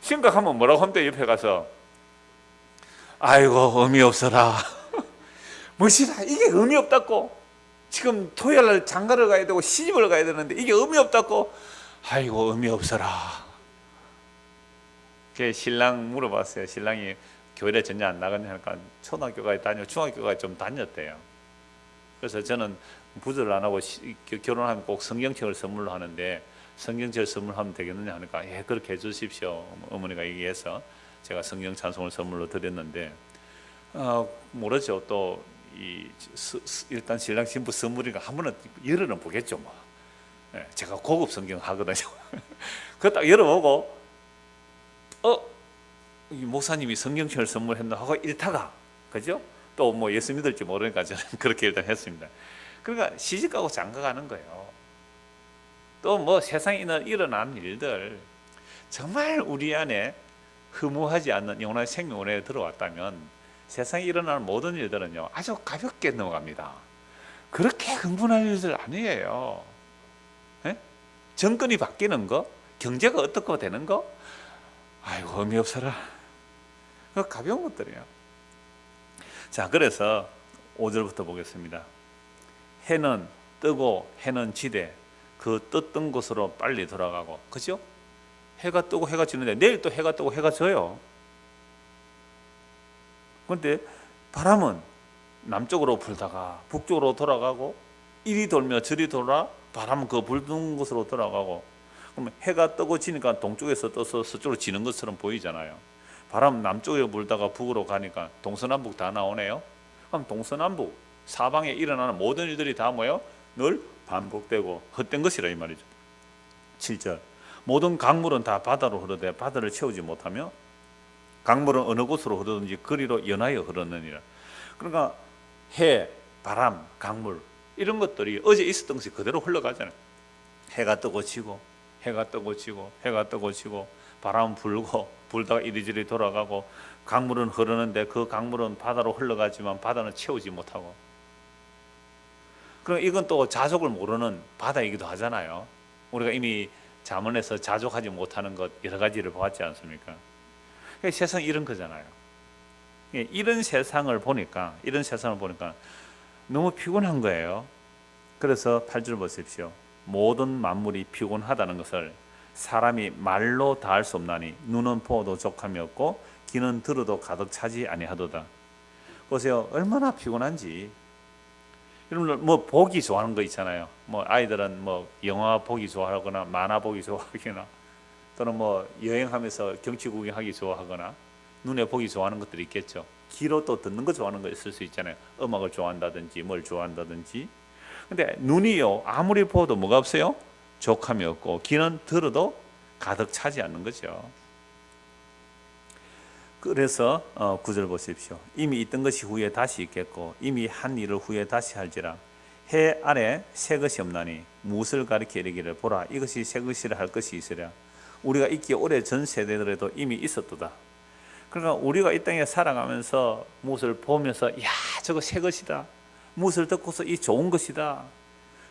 심각하면 뭐라고 하면 옆에 가서 아이고 의미 없어라. 뭐시라 이게 의미 없다고. 지금 토요일날 장가를 가야 되고 시집을 가야 되는데 이게 의미 없다고. 아이고 의미 없어라. 신랑 물어봤어요. 신랑이 교회에 전혀 안 나갔냐 하니까 초등학교까지 다니고 중학교까지 좀 다녔대요. 그래서 저는 부조를 안 하고 결혼하면 꼭 성경책을 선물로 하는데 성경책을 선물하면 되겠느냐 하니까 예 그렇게 해주십시오. 어머니가 얘기해서 제가 성경 찬송을 선물로 드렸는데 모르죠. 또 일단 신랑 신부 선물이니까 한 번은 열어는 보겠죠. 뭐 예, 제가 고급 성경 하거든요. 그거 딱 열어보고 이 목사님이 성경책을 선물했나 하고 일타가 그죠? 또 뭐 예수 믿을지 모르니까 저는 그렇게 일단 했습니다. 그러니까 시집가고 장가가는 거예요. 또 뭐 세상에 일어난 일들 정말 우리 안에 허무하지 않는 영원한 생명원에 들어왔다면 세상에 일어나는 모든 일들은요 아주 가볍게 넘어갑니다. 그렇게 흥분할 일들 아니에요. 에? 정권이 바뀌는 거, 경제가 어떻게 되는 거, 아이고 의미 없어라. 그 가벼운 것들이에요. 자, 그래서 5절부터 보겠습니다. 해는 뜨고 해는 지되 그 떴던 곳으로 빨리 돌아가고, 그죠? 해가 뜨고 해가 지는데 내일 또 해가 뜨고 해가 져요. 그런데 바람은 남쪽으로 불다가 북쪽으로 돌아가고, 이리 돌며 저리 돌아 바람은 그 불던 곳으로 돌아가고, 그러면 해가 뜨고 지니까 동쪽에서 떠서 서쪽으로 지는 것처럼 보이잖아요. 바람 남쪽에 불다가 북으로 가니까 동서남북 다 나오네요. 그럼 동서남북 사방에 일어나는 모든 일들이 다 뭐예요? 늘 반복되고 헛된 것이라 이 말이죠. 7절 모든 강물은 다 바다로 흐르되 바다를 채우지 못하며 강물은 어느 곳으로 흐르든지 그리로 연하여 흐르느니라. 그러니까 해, 바람, 강물 이런 것들이 어제 있었던 것이 그대로 흘러가잖아요. 해가 뜨고 지고 해가 뜨고 지고 해가 뜨고 지고 바람 불고 불다가 이리저리 돌아가고, 강물은 흐르는데 그 강물은 바다로 흘러가지만 바다는 채우지 못하고. 그럼 이건 또 자족을 모르는 바다이기도 하잖아요. 우리가 이미 잠언에서 자족하지 못하는 것 여러 가지를 보았지 않습니까? 세상이 이런 거잖아요. 이런 세상을 보니까 너무 피곤한 거예요. 그래서 8절 보십시오. 모든 만물이 피곤하다는 것을 사람이 말로 다할 수 없나니 눈은 보아도 족함이 없고 귀는 들어도 가득 차지 아니하도다. 보세요, 얼마나 피곤한지. 여러분 뭐 보기 좋아하는 거 있잖아요. 뭐 아이들은 뭐 영화 보기 좋아하거나 만화 보기 좋아하거나, 또는 뭐 여행하면서 경치 구경하기 좋아하거나 눈에 보기 좋아하는 것들이 있겠죠. 귀로 또 듣는 거 좋아하는 거 있을 수 있잖아요. 음악을 좋아한다든지 뭘 좋아한다든지. 근데 눈이요 아무리 보도 뭐가 없어요? 족함이 없고 귀는 들어도 가득 차지 않는 거죠. 그래서 9절 보십시오. 이미 있던 것이 후에 다시 있겠고 이미 한 일을 후에 다시 할지라. 해 아래 새 것이 없나니 무엇을 가리켜 이르기를 보라 이것이 새 것이라 할 것이 있으랴. 우리가 있기 오래 전 세대들에도 이미 있었도다. 그러니까 우리가 이 땅에 살아가면서 무엇을 보면서 야 저거 새 것이다, 무엇을 듣고서 이 좋은 것이다,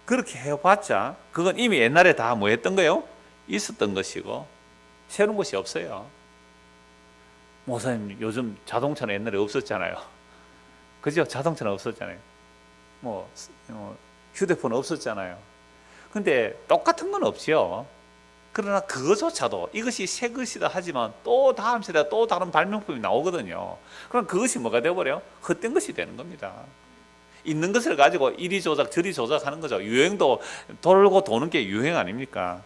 그렇게 해봤자 그건 이미 옛날에 다 뭐 했던 거예요? 있었던 것이고 새로운 것이 없어요. 목사님 요즘 자동차는 옛날에 없었잖아요. 그죠? 자동차는 없었잖아요. 뭐 휴대폰 없었잖아요. 근데 똑같은 건 없죠. 그러나 그것조차도 이것이 새 것이다 하지만 또 다음 세대 또 다른 발명품이 나오거든요. 그럼 그것이 뭐가 되어버려요? 헛된 것이 되는 겁니다. 있는 것을 가지고 이리 조작 저리 조작하는 거죠. 유행도 돌고 도는 게 유행 아닙니까?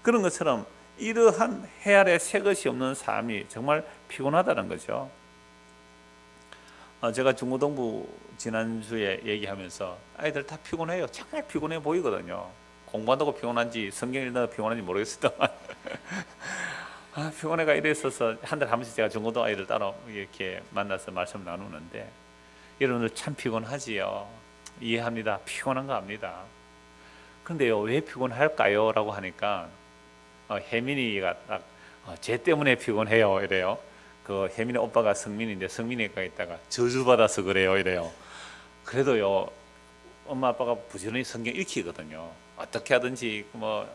그런 것처럼 이러한 해 아래 새 것이 없는 삶이 정말 피곤하다는 거죠. 제가 중고등부 지난주에 얘기하면서 아이들 다 피곤해요. 정말 피곤해 보이거든요. 공부한다고 피곤한지 성경 읽는다고 피곤한지 모르겠습니다만 피곤해가 이래 있어서 한 달에 한 번씩 제가 중고등 아이들 따로 이렇게 만나서 말씀 나누는데, 여러분들 참 피곤하지요. 이해합니다. 피곤한 거 압니다. 그런데요 왜 피곤할까요? 라고 하니까 혜민이가 딱 쟤 때문에 피곤해요 이래요. 그 혜민이 오빠가 성민인데 성민이가 있다가 저주받아서 그래요 이래요. 그래도요 엄마 아빠가 부지런히 성경 읽히거든요. 어떻게 하든지 뭐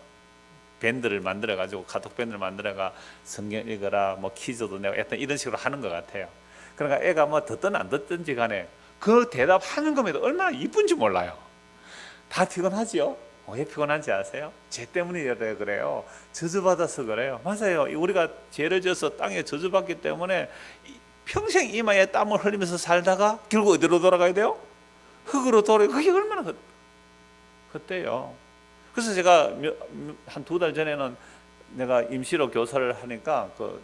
밴드를 만들어 가지고 카톡 밴드를 만들어가 성경 읽어라 뭐 퀴즈도 내고 약간 이런 식으로 하는 것 같아요. 그러니까 애가 뭐 듣든 안 듣든지 간에 그 대답하는 것에도 얼마나 이쁜지 몰라요. 다 피곤하지요. 왜 피곤한지 아세요? 죄 때문이래 그래요. 저주받아서 그래요. 맞아요. 우리가 죄를 져서 땅에 저주받기 때문에 평생 이마에 땀을 흘리면서 살다가 결국 어디로 돌아가야 돼요? 흙으로 돌아가요. 그게 얼마나 그때요. 그래서 제가 한 2달 전에는 내가 임시로 교사를 하니까 그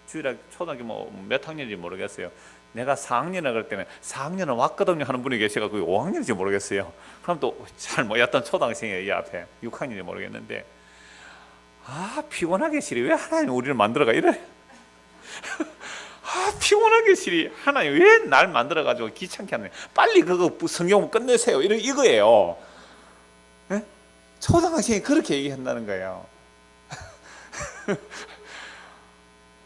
주일학 초등학교 뭐 몇 학년인지 모르겠어요. 내가 4학년이라 그럴 때는 4학년은 왔거든요 하는 분이 계셔가 그게 5학년인지 모르겠어요. 그럼 또 잘 모였던 초등학생이에요. 이 앞에 6학년인지 모르겠는데 피곤하게 시리 왜 하나님 우리를 만들어가 이래. 피곤하게 시리 하나님 왜 날 만들어가지고 귀찮게 하네. 빨리 그거 성경 끝내세요. 이거예요. 네? 초등학생이 그렇게 얘기한다는 거예요.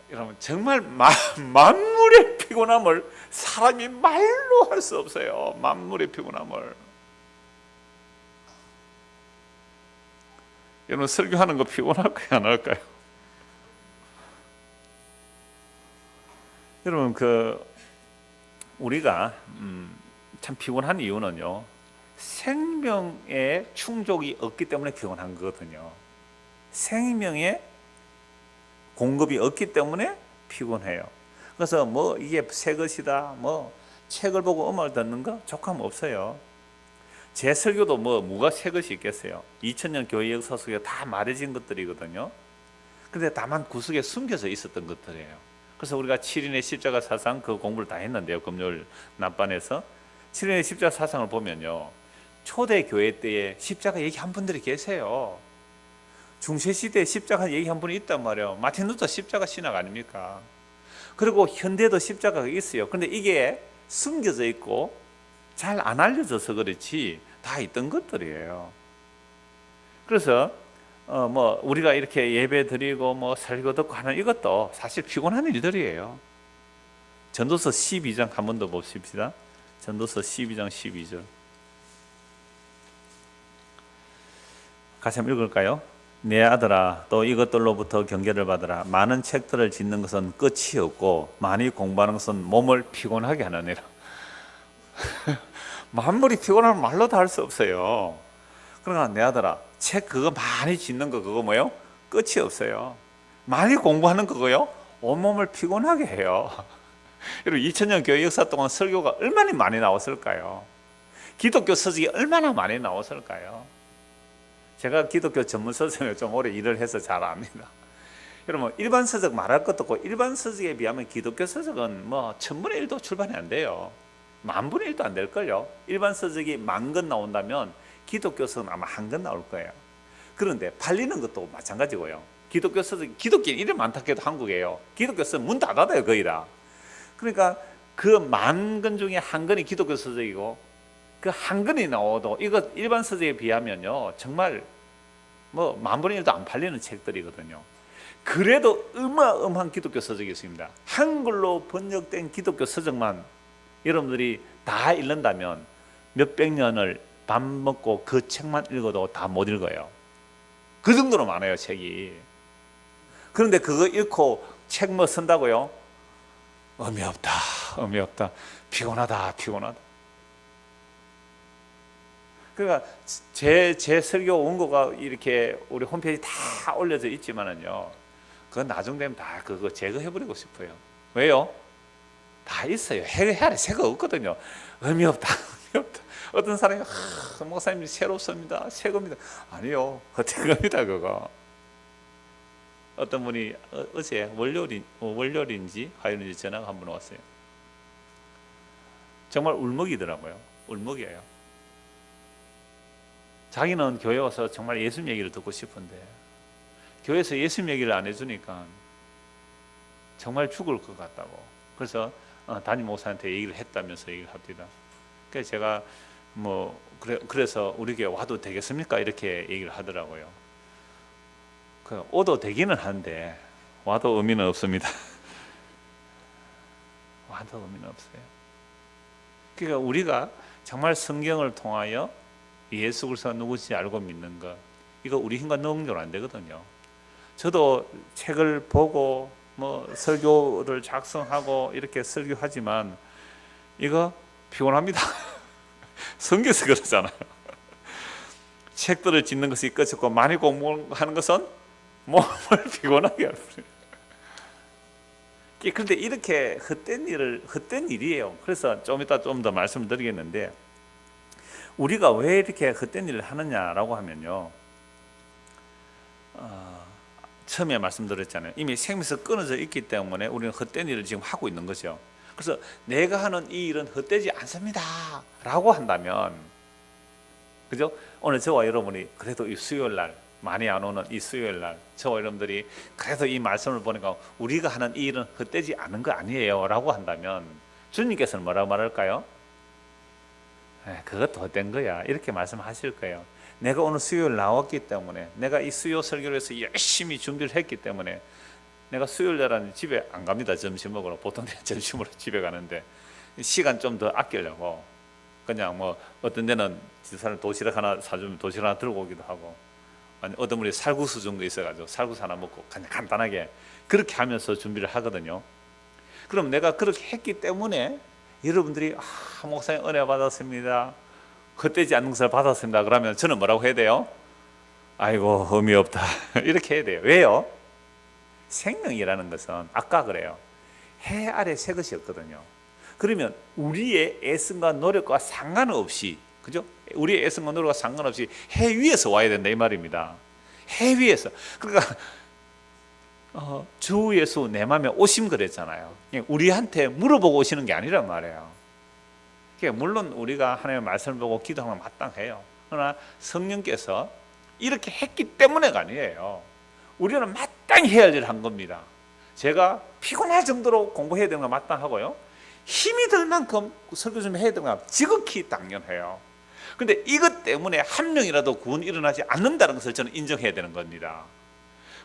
여러분 정말 만물의 피곤함을 사람이 말로 할 수 없어요. 만물의 피곤함을. 여러분 설교하는 거 피곤할까요? 안 할까요? 여러분 우리가 참 피곤한 이유는요 생명의 충족이 없기 때문에 피곤한 거거든요. 생명의 공급이 없기 때문에 피곤해요. 그래서 뭐 이게 새 것이다, 뭐 책을 보고 음악을 듣는 거 족함 없어요. 제 설교도 뭐가 새 것이 있겠어요. 2000년 교회 역사 속에 다 말해진 것들이거든요. 근데 다만 구석에 숨겨져 있었던 것들이에요. 그래서 우리가 7인의 십자가 사상 그 공부를 다 했는데요. 금요일 낮반에서 7인의 십자가 사상을 보면요, 초대 교회 때에 십자가 얘기한 분들이 계세요. 중세시대에 십자가 얘기한 분이 있단 말이에요. 마틴 루터 십자가 신학 아닙니까? 그리고 현대도 십자가가 있어요. 근데 이게 숨겨져 있고 잘 안 알려져서 그렇지 다 있던 것들이에요. 그래서 뭐 우리가 이렇게 예배 드리고 뭐 설교 듣고 하는 이것도 사실 피곤한 일들이에요. 전도서 12장 한 번 더 봅시다. 전도서 12장 12절 같이 한번 읽을까요? 내 아들아, 또 이것들로부터 경계를 받으라. 많은 책들을 짓는 것은 끝이 없고 많이 공부하는 것은 몸을 피곤하게 하느니라. 만물이 피곤하면 말로 다 할 수 없어요. 그러나 내 아들아, 책 그거 많이 짓는 거 그거 뭐요? 끝이 없어요. 많이 공부하는 거고요, 온몸을 피곤하게 해요. 여러분 2000년 교회 역사 동안 설교가 얼마나 많이 나왔을까요? 기독교 서적이 얼마나 많이 나왔을까요? 제가 기독교 전문 서적을 좀 오래 일을 해서 잘 압니다. 여러분 일반 서적 말할 것도 없고, 일반 서적에 비하면 기독교 서적은 뭐 1000분의 1도 출판이 안 돼요. 10,000분의 1도 안 될걸요. 일반 서적이 10,000권 나온다면 기독교 서적은 아마 1권 나올 거예요. 그런데 팔리는 것도 마찬가지고요. 기독교 서적, 기독교인 이름 많다 해도 한국이에요. 기독교 서적 문 다 닫아요, 거의 다. 그러니까 그 10,000권 중에 1권이 기독교 서적이고, 그 1권이 나와도 이거 일반 서적에 비하면요 정말 뭐 10,000분의 1도 안 팔리는 책들이거든요. 그래도 어마어마한 기독교 서적이 있습니다. 한글로 번역된 기독교 서적만 여러분들이 다 읽는다면 몇백 년을 밥 먹고 그 책만 읽어도 다 못 읽어요. 그 정도로 많아요, 책이. 그런데 그거 읽고 책 뭐 쓴다고요? 의미 없다, 의미 없다, 피곤하다, 피곤하다. 그러니까 제 설교 원고가 이렇게 우리 홈페이지 다 올려져 있지만은요, 그건 나중 되면 다 그거 제거해버리고 싶어요. 왜요? 다 있어요. 해야 돼. 새가 없거든요. 의미 없다, 의미 없다. 어떤 사람이 목사님 새롭습니다, 새 겁니다. 아니요, 헛된 겁니다, 그거. 어떤 분이 어제 월요일인지 화요일인지 전화가 한 번 왔어요. 정말 울먹이더라고요. 울먹여요. 자기는 교회 와서 정말 예수님 얘기를 듣고 싶은데 교회에서 예수님 얘기를 안 해주니까 정말 죽을 것 같다고. 그래서 담임 목사한테 얘기를 했다면서 얘기를 합니다. 그래서 제가 뭐 그래서 우리 교회 와도 되겠습니까? 이렇게 얘기를 하더라고요. 오도 되기는 한데 와도 의미는 없습니다. 와도 의미는 없어요. 그러니까 우리가 정말 성경을 통하여 예수 그리스도가 누구인지 알고 믿는 것, 이거 우리 힘과 능력으로 안 되거든요. 저도 책을 보고 뭐 설교를 작성하고 이렇게 설교하지만 이거 피곤합니다. 성경에서 그러잖아요. 책들을 짓는 것이 끝이고 많이 공부하는 것은 몸을 피곤하게 합니다. 그런데 이렇게 헛된 일이에요. 그래서 좀 이따 좀 더 말씀을 드리겠는데, 우리가 왜 이렇게 헛된 일을 하느냐라고 하면요, 처음에 말씀드렸잖아요. 이미 생명에서 끊어져 있기 때문에 우리는 헛된 일을 지금 하고 있는 거죠. 그래서 내가 하는 이 일은 헛되지 않습니다 라고 한다면, 그죠? 오늘 저와 여러분이 그래도 이 수요일날 많이 안 오는 이 수요일날 저와 여러분들이 그래도 이 말씀을 보니까 우리가 하는 이 일은 헛되지 않은 거 아니에요 라고 한다면 주님께서는 뭐라고 말할까요? 그것도 헛된 거야 이렇게 말씀하실 거예요. 내가 오늘 수요일 나왔기 때문에, 내가 이 수요 설교를 해서 열심히 준비를 했기 때문에 내가 수요일날은 집에 안 갑니다. 점심 먹으러. 보통 점심으로 집에 가는데 시간 좀 더 아끼려고 그냥 뭐 어떤 데는 집사람 도시락 하나 사주면 도시락 하나 들고 오기도 하고, 아니 어떤 분이 살구수 준 거 있어가지고 살구수 하나 먹고 그냥 간단하게 그렇게 하면서 준비를 하거든요. 그럼 내가 그렇게 했기 때문에 여러분들이 목사님 은혜 받았습니다, 헛되지 않는 것을 받았습니다. 그러면 저는 뭐라고 해야 돼요? 아이고 의미 없다 이렇게 해야 돼요. 왜요? 생명이라는 것은 아까 그래요. 해 아래 새 것이 없거든요. 그러면 우리의 애씀과 노력과 상관없이, 그죠? 우리의 애씀과 노력과 상관없이 해 위에서 와야 된다 이 말입니다. 해 위에서. 그러니까 주 예수 내 맘에 오심 그랬잖아요. 우리한테 물어보고 오시는 게 아니란 말이에요. 그러니까 물론 우리가 하나님의 말씀을 보고 기도하는 건 마땅해요. 그러나 성령께서 이렇게 했기 때문에가 아니에요. 우리는 마땅히 해야 할 일을 한 겁니다. 제가 피곤할 정도로 공부해야 되는 건 마땅하고요. 힘이 들 만큼 설교 좀 해야 되는 건 지극히 당연해요. 그런데 이것 때문에 한 명이라도 구원이 일어나지 않는다는 것을 저는 인정해야 되는 겁니다.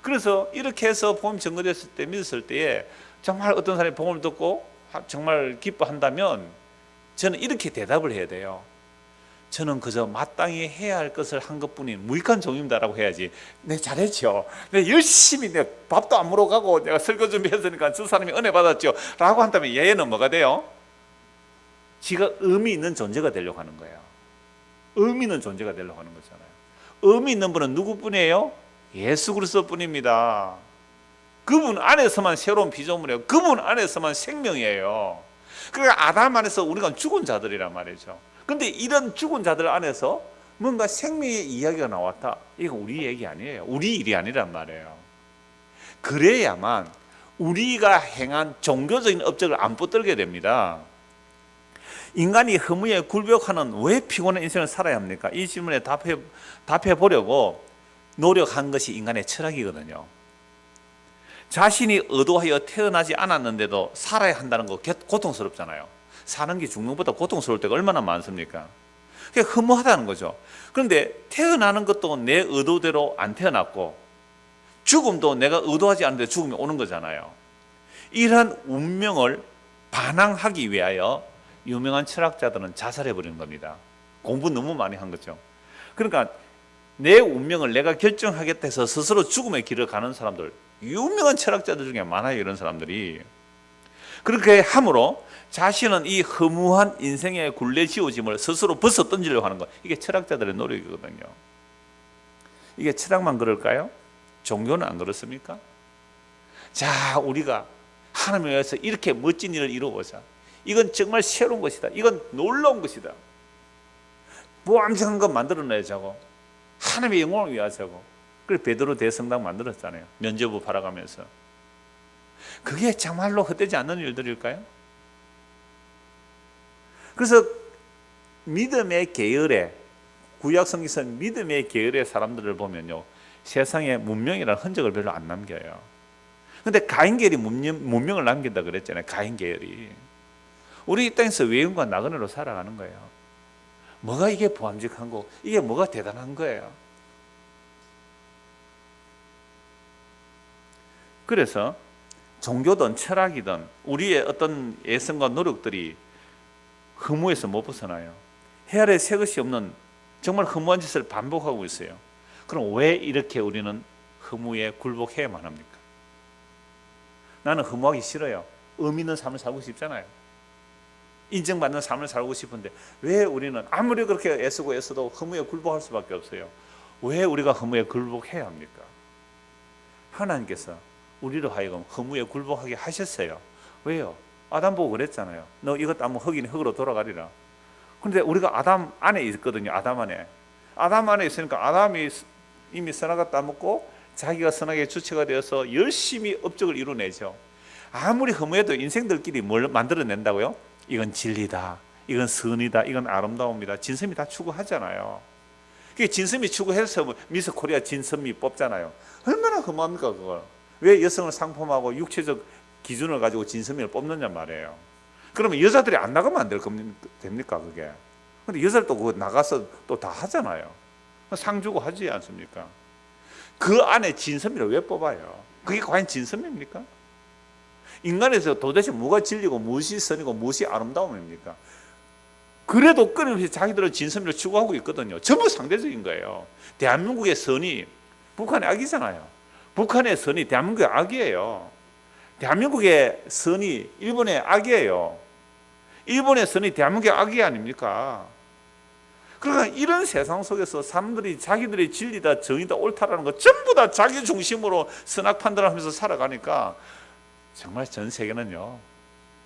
그래서 이렇게 해서 복음 전거됐을 때, 믿었을 때에 정말 어떤 사람이 복음을 듣고 정말 기뻐한다면 저는 이렇게 대답을 해야 돼요. 저는 그저 마땅히 해야 할 것을 한 것뿐인 무익한 종입니다라고 해야지. 네, 잘했죠. 네, 열심히 내 밥도 안 먹으러 가고 내가 설교 준비했으니까 저 사람이 은혜 받았죠 라고 한다면 얘는 뭐가 돼요? 지가 의미 있는 존재가 되려고 하는 거예요. 의미 있는 존재가 되려고 하는 거잖아요. 의미 있는 분은 누구뿐이에요? 예수 그리스도뿐입니다. 그분 안에서만 새로운 피조물이에요. 그분 안에서만 생명이에요. 그러니까 아담 안에서 우리가 죽은 자들이란 말이죠. 그런데 이런 죽은 자들 안에서 뭔가 생명의 이야기가 나왔다. 이거 우리 얘기 아니에요. 우리 일이 아니란 말이에요. 그래야만 우리가 행한 종교적인 업적을 안 붙들게 됩니다. 인간이 허무에 굴복하는 왜 피곤한 인생을 살아야 합니까? 이 질문에 답해 보려고 노력한 것이 인간의 철학이거든요. 자신이 의도하여 태어나지 않았는데도 살아야 한다는 거 고통스럽잖아요. 사는 게 죽는 것보다 고통스러울 때가 얼마나 많습니까? 그게 허무하다는 거죠. 그런데 태어나는 것도 내 의도대로 안 태어났고 죽음도 내가 의도하지 않는데 죽음이 오는 거잖아요. 이러한 운명을 반항하기 위하여 유명한 철학자들은 자살해버리는 겁니다. 공부 너무 많이 한 거죠. 그러니까 내 운명을 내가 결정하겠다 해서 스스로 죽음의 길을 가는 사람들, 유명한 철학자들 중에 많아요. 이런 사람들이. 그렇게 함으로 자신은 이 허무한 인생의 굴레지어짐을 스스로 벗어 던지려고 하는 것, 이게 철학자들의 노력이거든요. 이게 철학만 그럴까요? 종교는 안 그렇습니까? 자, 우리가 하나님을 위해서 이렇게 멋진 일을 이루어보자. 이건 정말 새로운 것이다. 이건 놀라운 것이다. 무함직한 것 만들어내자고, 하나님의 영광을 위하자고. 그래서 베드로 대성당 만들었잖아요. 면죄부 팔아가면서. 그게 정말로 헛되지 않는 일들일까요? 그래서 믿음의 계열에, 구약 성경에서 믿음의 계열의 사람들을 보면요, 세상에 문명이라는 흔적을 별로 안 남겨요. 근데 가인 계열이 문명을 남긴다 그랬잖아요. 가인 계열이. 우리 이 땅에서 외인과 나그네로 살아가는 거예요. 뭐가 이게 보암직한 거, 이게 뭐가 대단한 거예요. 그래서 종교든 철학이든 우리의 어떤 예성과 노력들이 허무에서 못 벗어나요. 해 아래 새 것이 없는 정말 허무한 짓을 반복하고 있어요. 그럼 왜 이렇게 우리는 허무에 굴복해야만 합니까? 나는 허무하기 싫어요. 의미 있는 삶을 살고 싶잖아요. 인정받는 삶을 살고 싶은데 왜 우리는 아무리 그렇게 애써도 허무에 굴복할 수밖에 없어요. 왜 우리가 허무에 굴복해야 합니까? 하나님께서 우리로 하여금 허무에 굴복하게 하셨어요. 왜요? 아담 보고 그랬잖아요. 너 이것 안 먹으면 흙이니 흙으로 돌아가리라. 그런데 우리가 아담 안에 있거든요. 아담 안에 있으니까 아담이 이미 선악과 따먹고 자기가 선악의 주체가 되어서 열심히 업적을 이루어내죠. 아무리 허무해도 인생들끼리 뭘 만들어낸다고요? 이건 진리다, 이건 선이다, 이건 아름다움이다. 진섬이 다 추구하잖아요. 그게 진섬이 추구해서 미스 코리아 진섬이 뽑잖아요. 얼마나 허무합니까 그걸? 왜 여성을 상품하고 육체적 기준을 가지고 진섬이를 뽑느냐 말이에요. 그러면 여자들이 안 나가면 안 됩니까 그게? 근데 여자들 또 그거 나가서 또 다 하잖아요. 상 주고 하지 않습니까? 그 안에 진섬이를 왜 뽑아요? 그게 과연 진섬입니까? 인간에서 도대체 뭐가 진리고 무엇이 선이고 무엇이 아름다움입니까? 그래도 끊임없이 자기들은 진섬이를 추구하고 있거든요. 전부 상대적인 거예요. 대한민국의 선이 북한의 악이잖아요. 북한의 선이 대한민국의 악이에요. 대한민국의 선이 일본의 악이에요. 일본의 선이 대한민국의 악이 아닙니까? 그러니까 이런 세상 속에서 사람들이 자기들의 진리다 정의다 옳다라는 거 전부 다 자기 중심으로 선악 판단하면서 살아가니까 정말 전 세계는요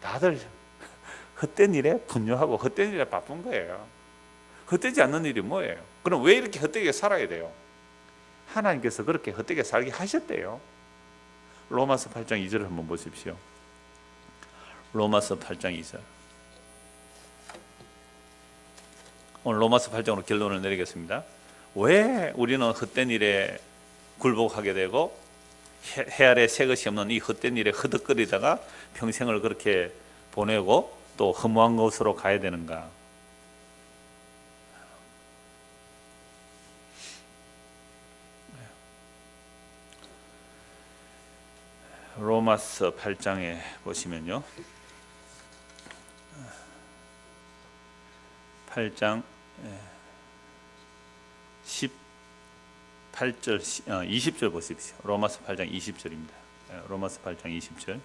다들 헛된 일에 분노하고 헛된 일에 바쁜 거예요. 헛되지 않는 일이 뭐예요? 그럼 왜 이렇게 헛되게 살아야 돼요? 하나님께서 그렇게 헛되게 살게 하셨대요. 로마서 8장 2절을 한번 보십시오. 로마서 8장 2절. 오늘 로마서 8장으로 결론을 내리겠습니다. 왜 우리는 헛된 일에 굴복하게 되고 해 아래 새 것이 없는 이 헛된 일에 허덕거리다가 평생을 그렇게 보내고 또 허무한 곳으로 가야 되는가? 로마서 8장에 보시면요, 8장 18절 20절 보십시오. 로마서 8장 20절입니다. 로마서 8장 20절.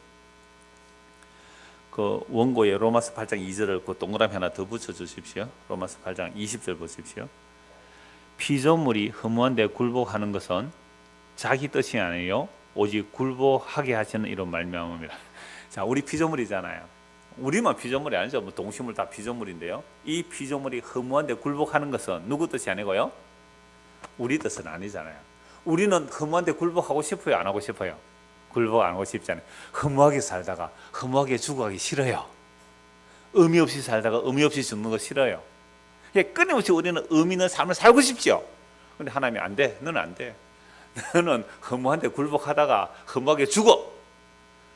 그 원고에 로마서 8장 2절을 그 동그라미 하나 더 붙여 주십시오. 로마서 8장 20절 보십시오. 피조물이 허무한 데 굴복하는 것은 자기 뜻이 아니요 오직 굴복하게 하시는 이런 말미암음이라. 자, 우리 피조물이잖아요. 우리만 피조물이 아니죠. 뭐 동식물 다 피조물인데요. 이 피조물이 허무한 데 굴복하는 것은 누구 뜻이 아니고요, 우리 뜻은 아니잖아요. 우리는 허무한 데 굴복하고 싶어요, 안 하고 싶어요? 굴복 안 하고 싶잖아요. 허무하게 살다가 허무하게 죽어가기 싫어요. 의미 없이 살다가 의미 없이 죽는 거 싫어요. 끊임없이 우리는 의미 있는 삶을 살고 싶죠. 근데 하나님이 안 돼. 너는 안 돼. 너는 허무한 데 굴복하다가 허무하게 죽어.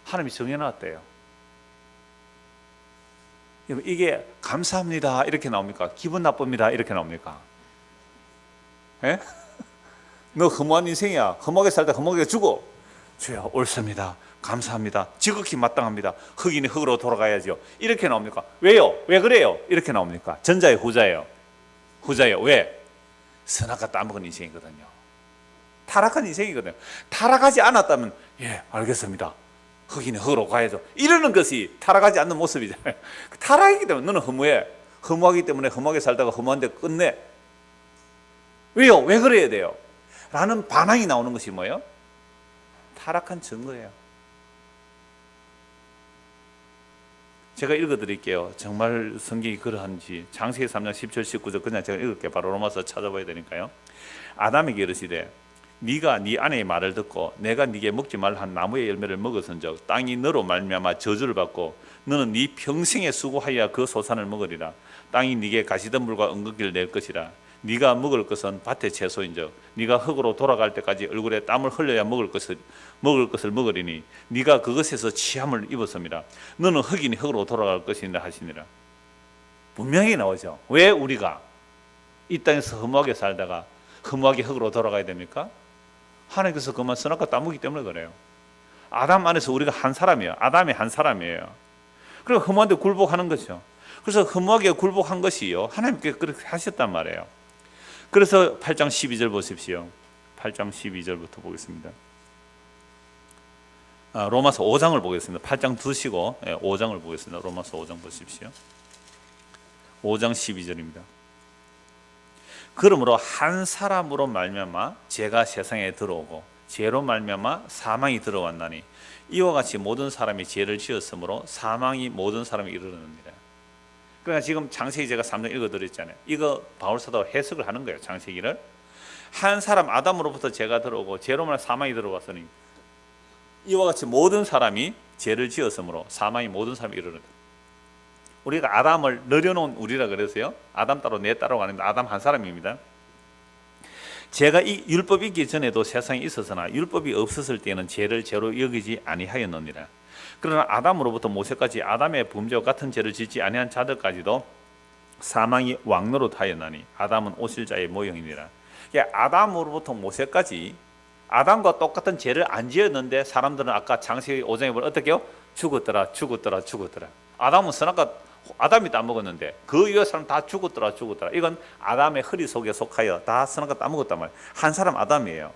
하나님이 정해놨대요. 이게 감사합니다 이렇게 나옵니까? 기분 나쁩니다 이렇게 나옵니까? 예? 너 허무한 인생이야. 허무하게 살다 허무하게 죽어. 주여 옳습니다. 감사합니다. 지극히 마땅합니다. 흙이니 흙으로 돌아가야죠. 이렇게 나옵니까? 왜요? 왜 그래요? 이렇게 나옵니까? 전자예요, 후자예요? 후자예요. 왜? 선악과 따먹은 인생이거든요. 타락한 인생이거든요. 타락하지 않았다면 예 알겠습니다. 흙이니 흙으로 가야죠. 이러는 것이 타락하지 않는 모습이잖아요. 타락이기 때문에 너는 허무해. 허무하기 때문에 허무하게 살다가 허무한데 끝내. 왜요? 왜 그래야 돼요? 라는 반항이 나오는 것이 뭐예요? 타락한 증거예요. 제가 읽어드릴게요. 정말 성경이 그러한지. 창세기 3장 10절 19절 그냥 제가 읽을게요. 바로 로마서 찾아봐야 되니까요. 아담에게 이르시되 네가 네 아내의 말을 듣고 내가 네게 먹지 말라 한 나무의 열매를 먹었은즉 땅이 너로 말미암아 저주를 받고 너는 네 평생에 수고하여 그 소산을 먹으리라. 땅이 네게 가시덤불과 은근기를 낼 것이라. 네가 먹을 것은 밭의 채소인즉 네가 흙으로 돌아갈 때까지 얼굴에 땀을 흘려야 먹을 것을 먹으리니 네가 그것에서 취함을 입었음이라. 너는 흙이니 흙으로 돌아갈 것이니라 하시니라. 분명히 나오죠. 왜 우리가 이 땅에서 허무하게 살다가 허무하게 흙으로 돌아가야 됩니까? 하나님께서 그만 선악과 따먹기 때문에 그래요. 아담 안에서 우리가 한 사람이에요. 아담이 한 사람이에요. 그리고 허무한 데 굴복하는 거죠. 그래서 허무하게 굴복한 것이요 하나님께서 그렇게 하셨단 말이에요. 그래서 8장 12절 보십시오. 8장 12절부터 보겠습니다. 로마서 5장을 보겠습니다. 8장 두시고 5장을 보겠습니다. 로마서 5장 보십시오. 5장 12절입니다. 그러므로 한 사람으로 말미암아 죄가 세상에 들어오고 죄로 말미암아 사망이 들어왔나니 이와 같이 모든 사람이 죄를 지었으므로 사망이 모든 사람에 이르렀느니라. 그러니까 지금 창세기 제가 3장 읽어드렸잖아요. 이거 바울사도 해석을 하는 거예요. 창세기를 한 사람 아담으로부터 죄가 들어오고 죄로 말미암아 사망이 들어왔으니 이와 같이 모든 사람이 죄를 지었으므로 사망이 모든 사람에 이르렀다. 우리가 아담을 늘여놓은 우리라 그래서요. 아담 따로 내 따로가 아닙니다. 아담 한 사람입니다. 죄가 이 율법이 있기 전에도 세상에 있었으나 율법이 없었을 때는 죄를 죄로 여기지 아니하였느니라. 그러나 아담으로부터 모세까지 아담의 범죄와 같은 죄를 짓지 아니한 자들까지도 사망이 왕노릇하였나니 아담은 오실자의 모형이니라. 아담으로부터 모세까지 아담과 똑같은 죄를 안 지었는데 사람들은 아까 창세기 5장에 보면 어떻게요? 죽었더라. 아담은 선악과 아담이 따먹었는데 그 이후 사람 다 죽었더라. 이건 아담의 허리 속에 속하여 다 선악과 따먹었단 말이에요. 한 사람 아담이에요.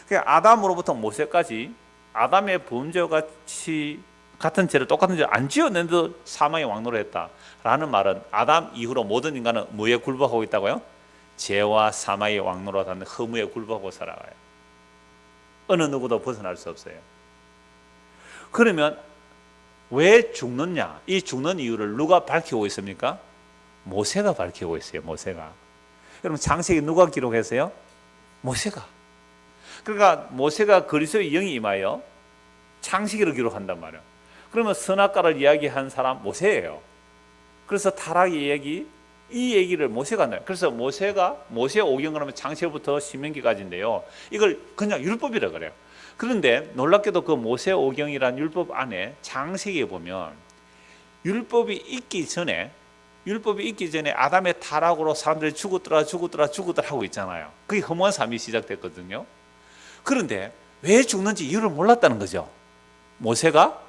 그러니까 아담으로부터 모세까지 아담의 범죄와 같이 같은 죄를 똑같은 죄를 안 지었는데도 사망의 왕노를 했다라는 말은 아담 이후로 모든 인간은 뭐에 굴복하고 있다고요? 죄와 사망의 왕노로 닿는 허무에 굴복하고 살아가요. 어느 누구도 벗어날 수 없어요. 그러면 왜 죽느냐? 이 죽는 이유를 누가 밝히고 있습니까? 모세가 밝히고 있어요. 모세가. 여러분 창세기 누가 기록했어요? 모세가. 그러니까 모세가 그리스도의 영이 임하여 창세기를 기록한단 말이에요. 그러면 선악과를 이야기한 사람 모세예요. 그래서 타락의 얘기, 이 얘기를 모세가 한다. 그래서 모세 오경 그러면 창세기부터 신명기까지인데요. 이걸 그냥 율법이라 그래요. 그런데 놀랍게도 그 모세 오경이란 율법 안에 창세기에 보면 율법이 있기 전에 아담의 타락으로 사람들이 죽었더라 하고 있잖아요. 그게 허무한 삶이 시작됐거든요. 그런데 왜 죽는지 이유를 몰랐다는 거죠. 모세가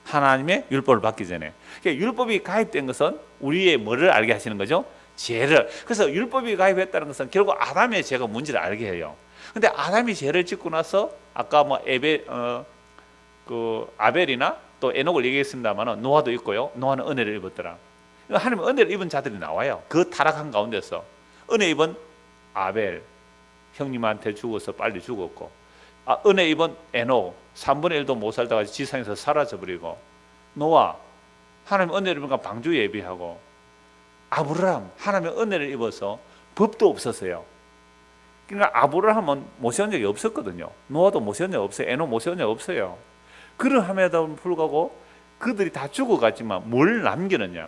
하나님의 율법을 받기 전에. 그러니까 율법이 가입된 것은 우리의 뭐를 알게 하시는 거죠? 죄를. 그래서 율법이 가입했다는 것은 결국 아담의 죄가 뭔지를 알게 해요. 근데 아담이 죄를 짓고 나서 아까 뭐 아벨이나 또 에녹을 얘기했습니다만 노아도 있고요. 노아는 은혜를 입었더라. 하나님은 은혜를 입은 자들이 나와요. 그 타락한 가운데서 은혜 입은 아벨 형님한테 죽어서 빨리 죽었고, 은혜 입은 에녹 3분의 1도 못 살다가 지상에서 사라져버리고, 노아 하나님 은혜를 입으니까 방주 예비하고, 아브라함 하나님의 은혜를 입어서 법도 없었어요. 그러니까 아브라함은 모세한 적이 없었거든요. 노아도 모세한 적이 없어요. 에녹 모세한 적이 없어요. 그러함에도 불구하고 그들이 다 죽어갔지만 뭘 남기느냐?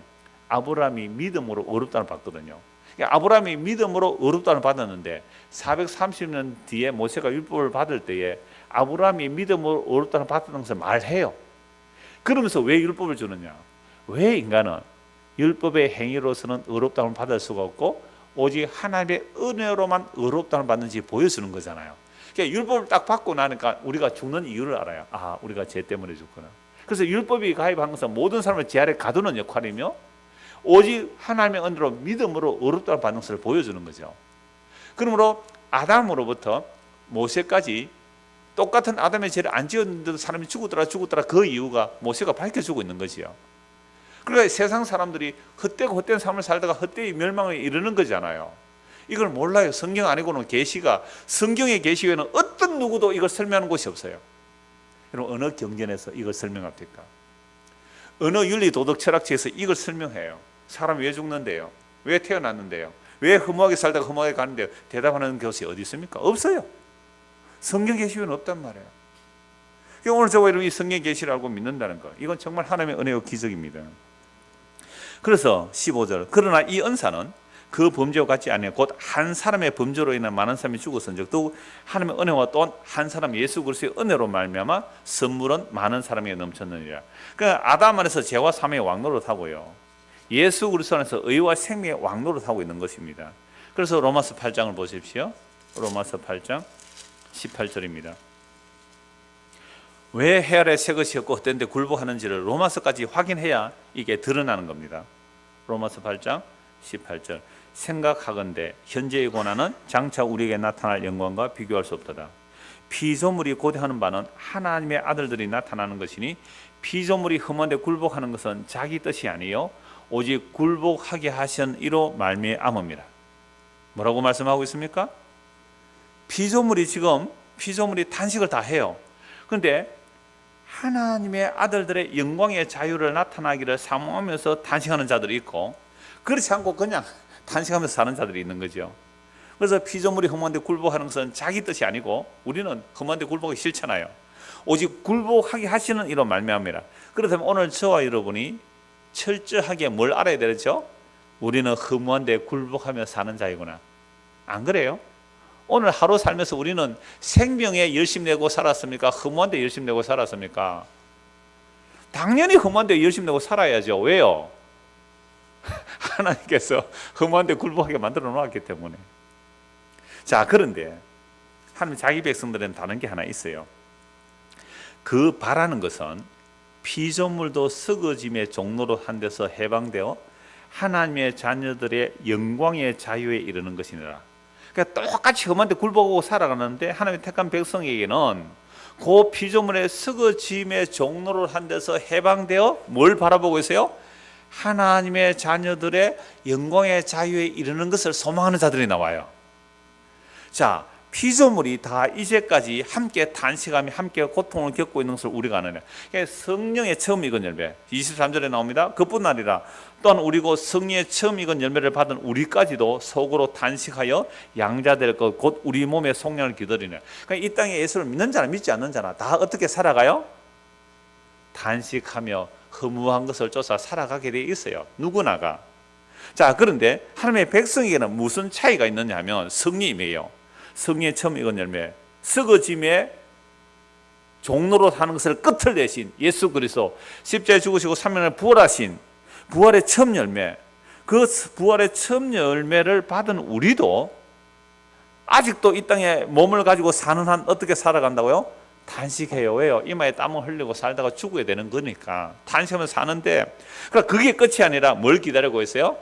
아브라함이 믿음으로 의롭다는 받거든요. 그러니까 아브라함이 믿음으로 의롭다는 받았는데 430년 뒤에 모세가 율법을 받을 때에 아브라함이 믿음으로 의롭다는 받았다는 것을 말해요. 그러면서 왜 율법을 주느냐? 왜 인간은 율법의 행위로서는 의롭다는 받을 수가 없고 오직 하나님의 은혜로만 의롭다는 받는지 보여주는 거잖아요. 그러니까 율법을 딱 받고 나니까 우리가 죽는 이유를 알아요. 아, 우리가 죄 때문에 죽구나. 그래서 율법이 가입한 것은 모든 사람을 죄 아래 가두는 역할이며 오직 하나님의 은혜로 믿음으로 의롭다는 받는 것을 보여주는 거죠. 그러므로 아담으로부터 모세까지 똑같은 아담의 죄를 안 지었는데도 사람이 죽었더라 그 이유가 모세가 밝혀주고 있는 거지요. 그러니까 세상 사람들이 헛된 삶을 살다가 헛되이 멸망에 이르는 거잖아요. 이걸 몰라요. 성경 아니고는 성경의 계시 외에는 어떤 누구도 이걸 설명하는 곳이 없어요. 여러분 어느 경전에서 이걸 설명합니까? 어느 윤리 도덕 철학책에서 이걸 설명해요. 사람이 왜 죽는데요? 왜 태어났는데요? 왜 허무하게 살다가 허무하게 가는데요? 대답하는 것이 어디 있습니까? 없어요. 성경 계시 외에는 없단 말이에요. 오늘 저와 여러분이 성경 계시를 알고 믿는다는 것, 이건 정말 하나님의 은혜와 기적입니다. 그래서 15절, 그러나 이 은사는 그 범죄와 같지 아니하여 곧 한 사람의 범죄로 인해 많은 사람이 죽었은즉 또 하나님의 은혜와 또한 한 사람 예수 그리스도의 은혜로 말미암아 선물은 많은 사람에게 넘쳤느니라. 그러니까 아담 안에서 죄와 사망의 왕노릇하고요, 예수 그리스도 안에서 의와 생명의 왕노릇하고 있는 것입니다. 그래서 로마서 8장을 보십시오. 로마서 8장 18절입니다. 왜 해 아래 새 것이 없고 헛된 데 굴복하는지를 로마서까지 확인해야 이게 드러나는 겁니다. 로마서 8장 18절, 생각하건대 현재의 고난은 장차 우리에게 나타날 영광과 비교할 수 없도다. 피조물이 고대하는 바는 하나님의 아들들이 나타나는 것이니 피조물이 흠한데 굴복하는 것은 자기 뜻이 아니요 오직 굴복하게 하신 이로 말미암음이라. 뭐라고 말씀하고 있습니까? 피조물이 단식을 다 해요. 그런데 하나님의 아들들의 영광의 자유를 나타나기를 사모하면서 단식하는 자들이 있고, 그렇지 않고 그냥 단식하면서 사는 자들이 있는 거죠. 그래서 피조물이 흠한데 굴복하는 것은 자기 뜻이 아니고 우리는 흠한데 굴복하기 싫잖아요. 오직 굴복하게 하시는 이로 말미암이라. 그렇다면 오늘 저와 여러분이 철저하게 뭘 알아야 되죠? 우리는 흠한데 굴복하며 사는 자이구나. 안 그래요? 오늘 하루 살면서 우리는 생명에 열심 내고 살았습니까? 흠한데 열심 내고 살았습니까? 당연히 흠한데 열심 내고 살아야죠. 왜요? 하나님께서 흠한데 굴복하게 만들어 놓았기 때문에. 자, 그런데 하나님 자기 백성들은 다른 게 하나 있어요. 그 바라는 것은 피조물도 썩어짐의 종로로 한 데서 해방되어 하나님의 자녀들의 영광의 자유에 이르는 것이니라. 그러니까 똑같이 험한데 굴복하고 살아가는데 하나님의 택한 백성에게는 그 피조물의 썩어짐의 종로를 한 데서 해방되어 뭘 바라보고 있어요? 하나님의 자녀들의 영광의 자유에 이르는 것을 소망하는 자들이 나와요. 자, 피조물이 다 이제까지 함께 탄식하며 함께 고통을 겪고 있는 것을 우리가 아느냐. 성령의 처음 익은 열매 23절에 나옵니다. 그뿐 아니라 또한 우리고 성령의 처음 익은 열매를 받은 우리까지도 속으로 탄식하여 양자될 것 곧 우리 몸의 속량을 기다리네. 그러니까 이 땅에 예수를 믿는 자나 믿지 않는 자나 다 어떻게 살아가요? 탄식하며 허무한 것을 쫓아 살아가게 돼 있어요. 누구나가. 자, 그런데 하나님의 백성에게는 무슨 차이가 있느냐 하면 성령이에요. 성령의 처음 익은 열매, 썩어짐의 종로로 사는 것을 끝을 내신 예수 그리스도, 십자가에 죽으시고 3일을 부활하신 부활의 처음 열매, 그 부활의 처음 열매를 받은 우리도 아직도 이 땅에 몸을 가지고 사는 한 어떻게 살아간다고요? 탄식해요. 왜요? 이마에 땀을 흘리고 살다가 죽어야 되는 거니까 탄식하면서 사는데, 그러니까 그게 끝이 아니라 뭘 기다리고 있어요?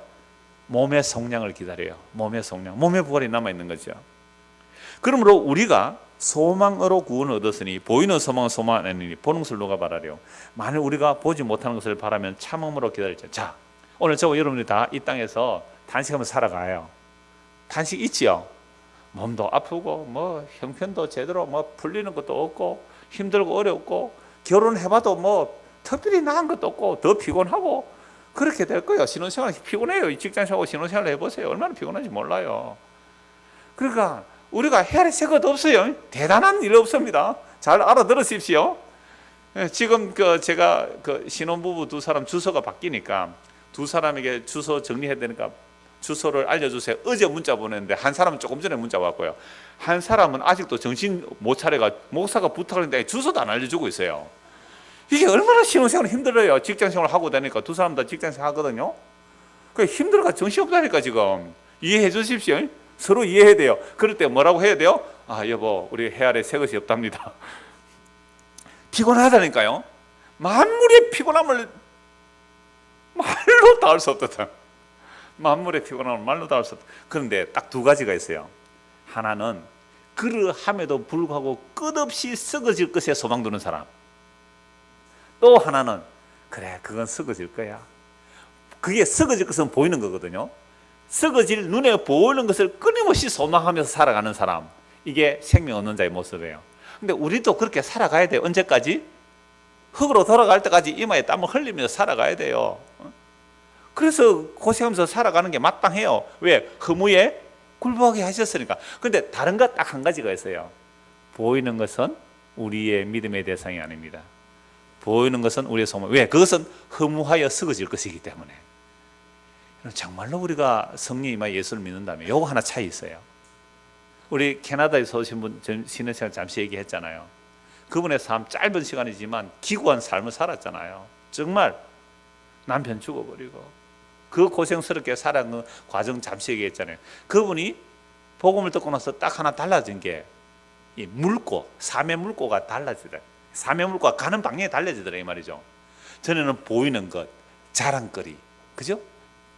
몸의 성량을 기다려요. 몸의 성량, 몸의 부활이 남아있는 거죠. 그러므로 우리가 소망으로 구원을 얻었으니 보이는 소망은 소망 아니니 보는 것을 누가 바라려. 만일 우리가 보지 못하는 것을 바라면 참음으로 기다리자. 자, 오늘 저와 여러분들이 다 이 땅에서 탄식하면서 살아가요. 탄식 있지요. 몸도 아프고 뭐 형편도 제대로 뭐 풀리는 것도 없고 힘들고 어렵고 결혼해봐도 뭐 특별히 나은 것도 없고 더 피곤하고 그렇게 될 거예요. 신혼생활 피곤해요. 직장생활하고 신혼생활 해보세요. 얼마나 피곤한지 몰라요. 그러니까 우리가 헤아릴 새것 없어요. 대단한 일 없습니다. 잘 알아들으십시오. 지금 제가 신혼부부 두 사람 주소가 바뀌니까 두 사람에게 주소 정리해야 되니까 주소를 알려주세요. 어제 문자 보냈는데 한 사람은 조금 전에 문자 왔고요. 한 사람은 아직도 정신 못 차려가 목사가 부탁을 했는데 주소도 안 알려주고 있어요. 이게 얼마나 신혼생활 힘들어요. 직장생활 하고 다니까 두 사람 다 직장생활 하거든요. 힘들어가 정신없다니까 지금. 이해해 주십시오. 서로 이해해야 돼요. 그럴 때 뭐라고 해야 돼요? 아, 여보, 우리 헤아려 새 것이 없답니다. 피곤하다니까요. 만물의 피곤함을 말로 닿을 수 없다. 만물의 피곤함을 말로 닿을 수 없다. 그런데 딱 두 가지가 있어요. 하나는 그러함에도 불구하고 끝없이 썩어질 것에 소망 두는 사람. 또 하나는 그래, 그건 썩어질 거야. 그게 썩어질 것은 보이는 거거든요. 썩어질 눈에 보이는 것을 끊임없이 소망하면서 살아가는 사람, 이게 생명 얻는 자의 모습이에요. 근데 우리도 그렇게 살아가야 돼요. 언제까지? 흙으로 돌아갈 때까지 이마에 땀을 흘리면서 살아가야 돼요. 그래서 고생하면서 살아가는 게 마땅해요. 왜? 허무에 굴복하게 하셨으니까. 그런데 다른 것 딱 한 가지가 있어요. 보이는 것은 우리의 믿음의 대상이 아닙니다. 보이는 것은 우리의 소망. 왜? 그것은 허무하여 썩어질 것이기 때문에. 정말로 우리가 성령 임하 예수를 믿는다면 요거 하나 차이 있어요. 우리 캐나다에서 오신 분 쉬는 시간 잠시 얘기했잖아요. 그분의 삶 짧은 시간이지만 기구한 삶을 살았잖아요. 정말 남편 죽어버리고 그 고생스럽게 살아가는 과정 잠시 얘기했잖아요. 그분이 복음을 듣고 나서 딱 하나 달라진 게 이 물고, 삶의 물고가 달라지더라. 삶의 물고가 가는 방향이 달라지더라 이 말이죠. 전에는 보이는 것, 자랑거리, 그죠?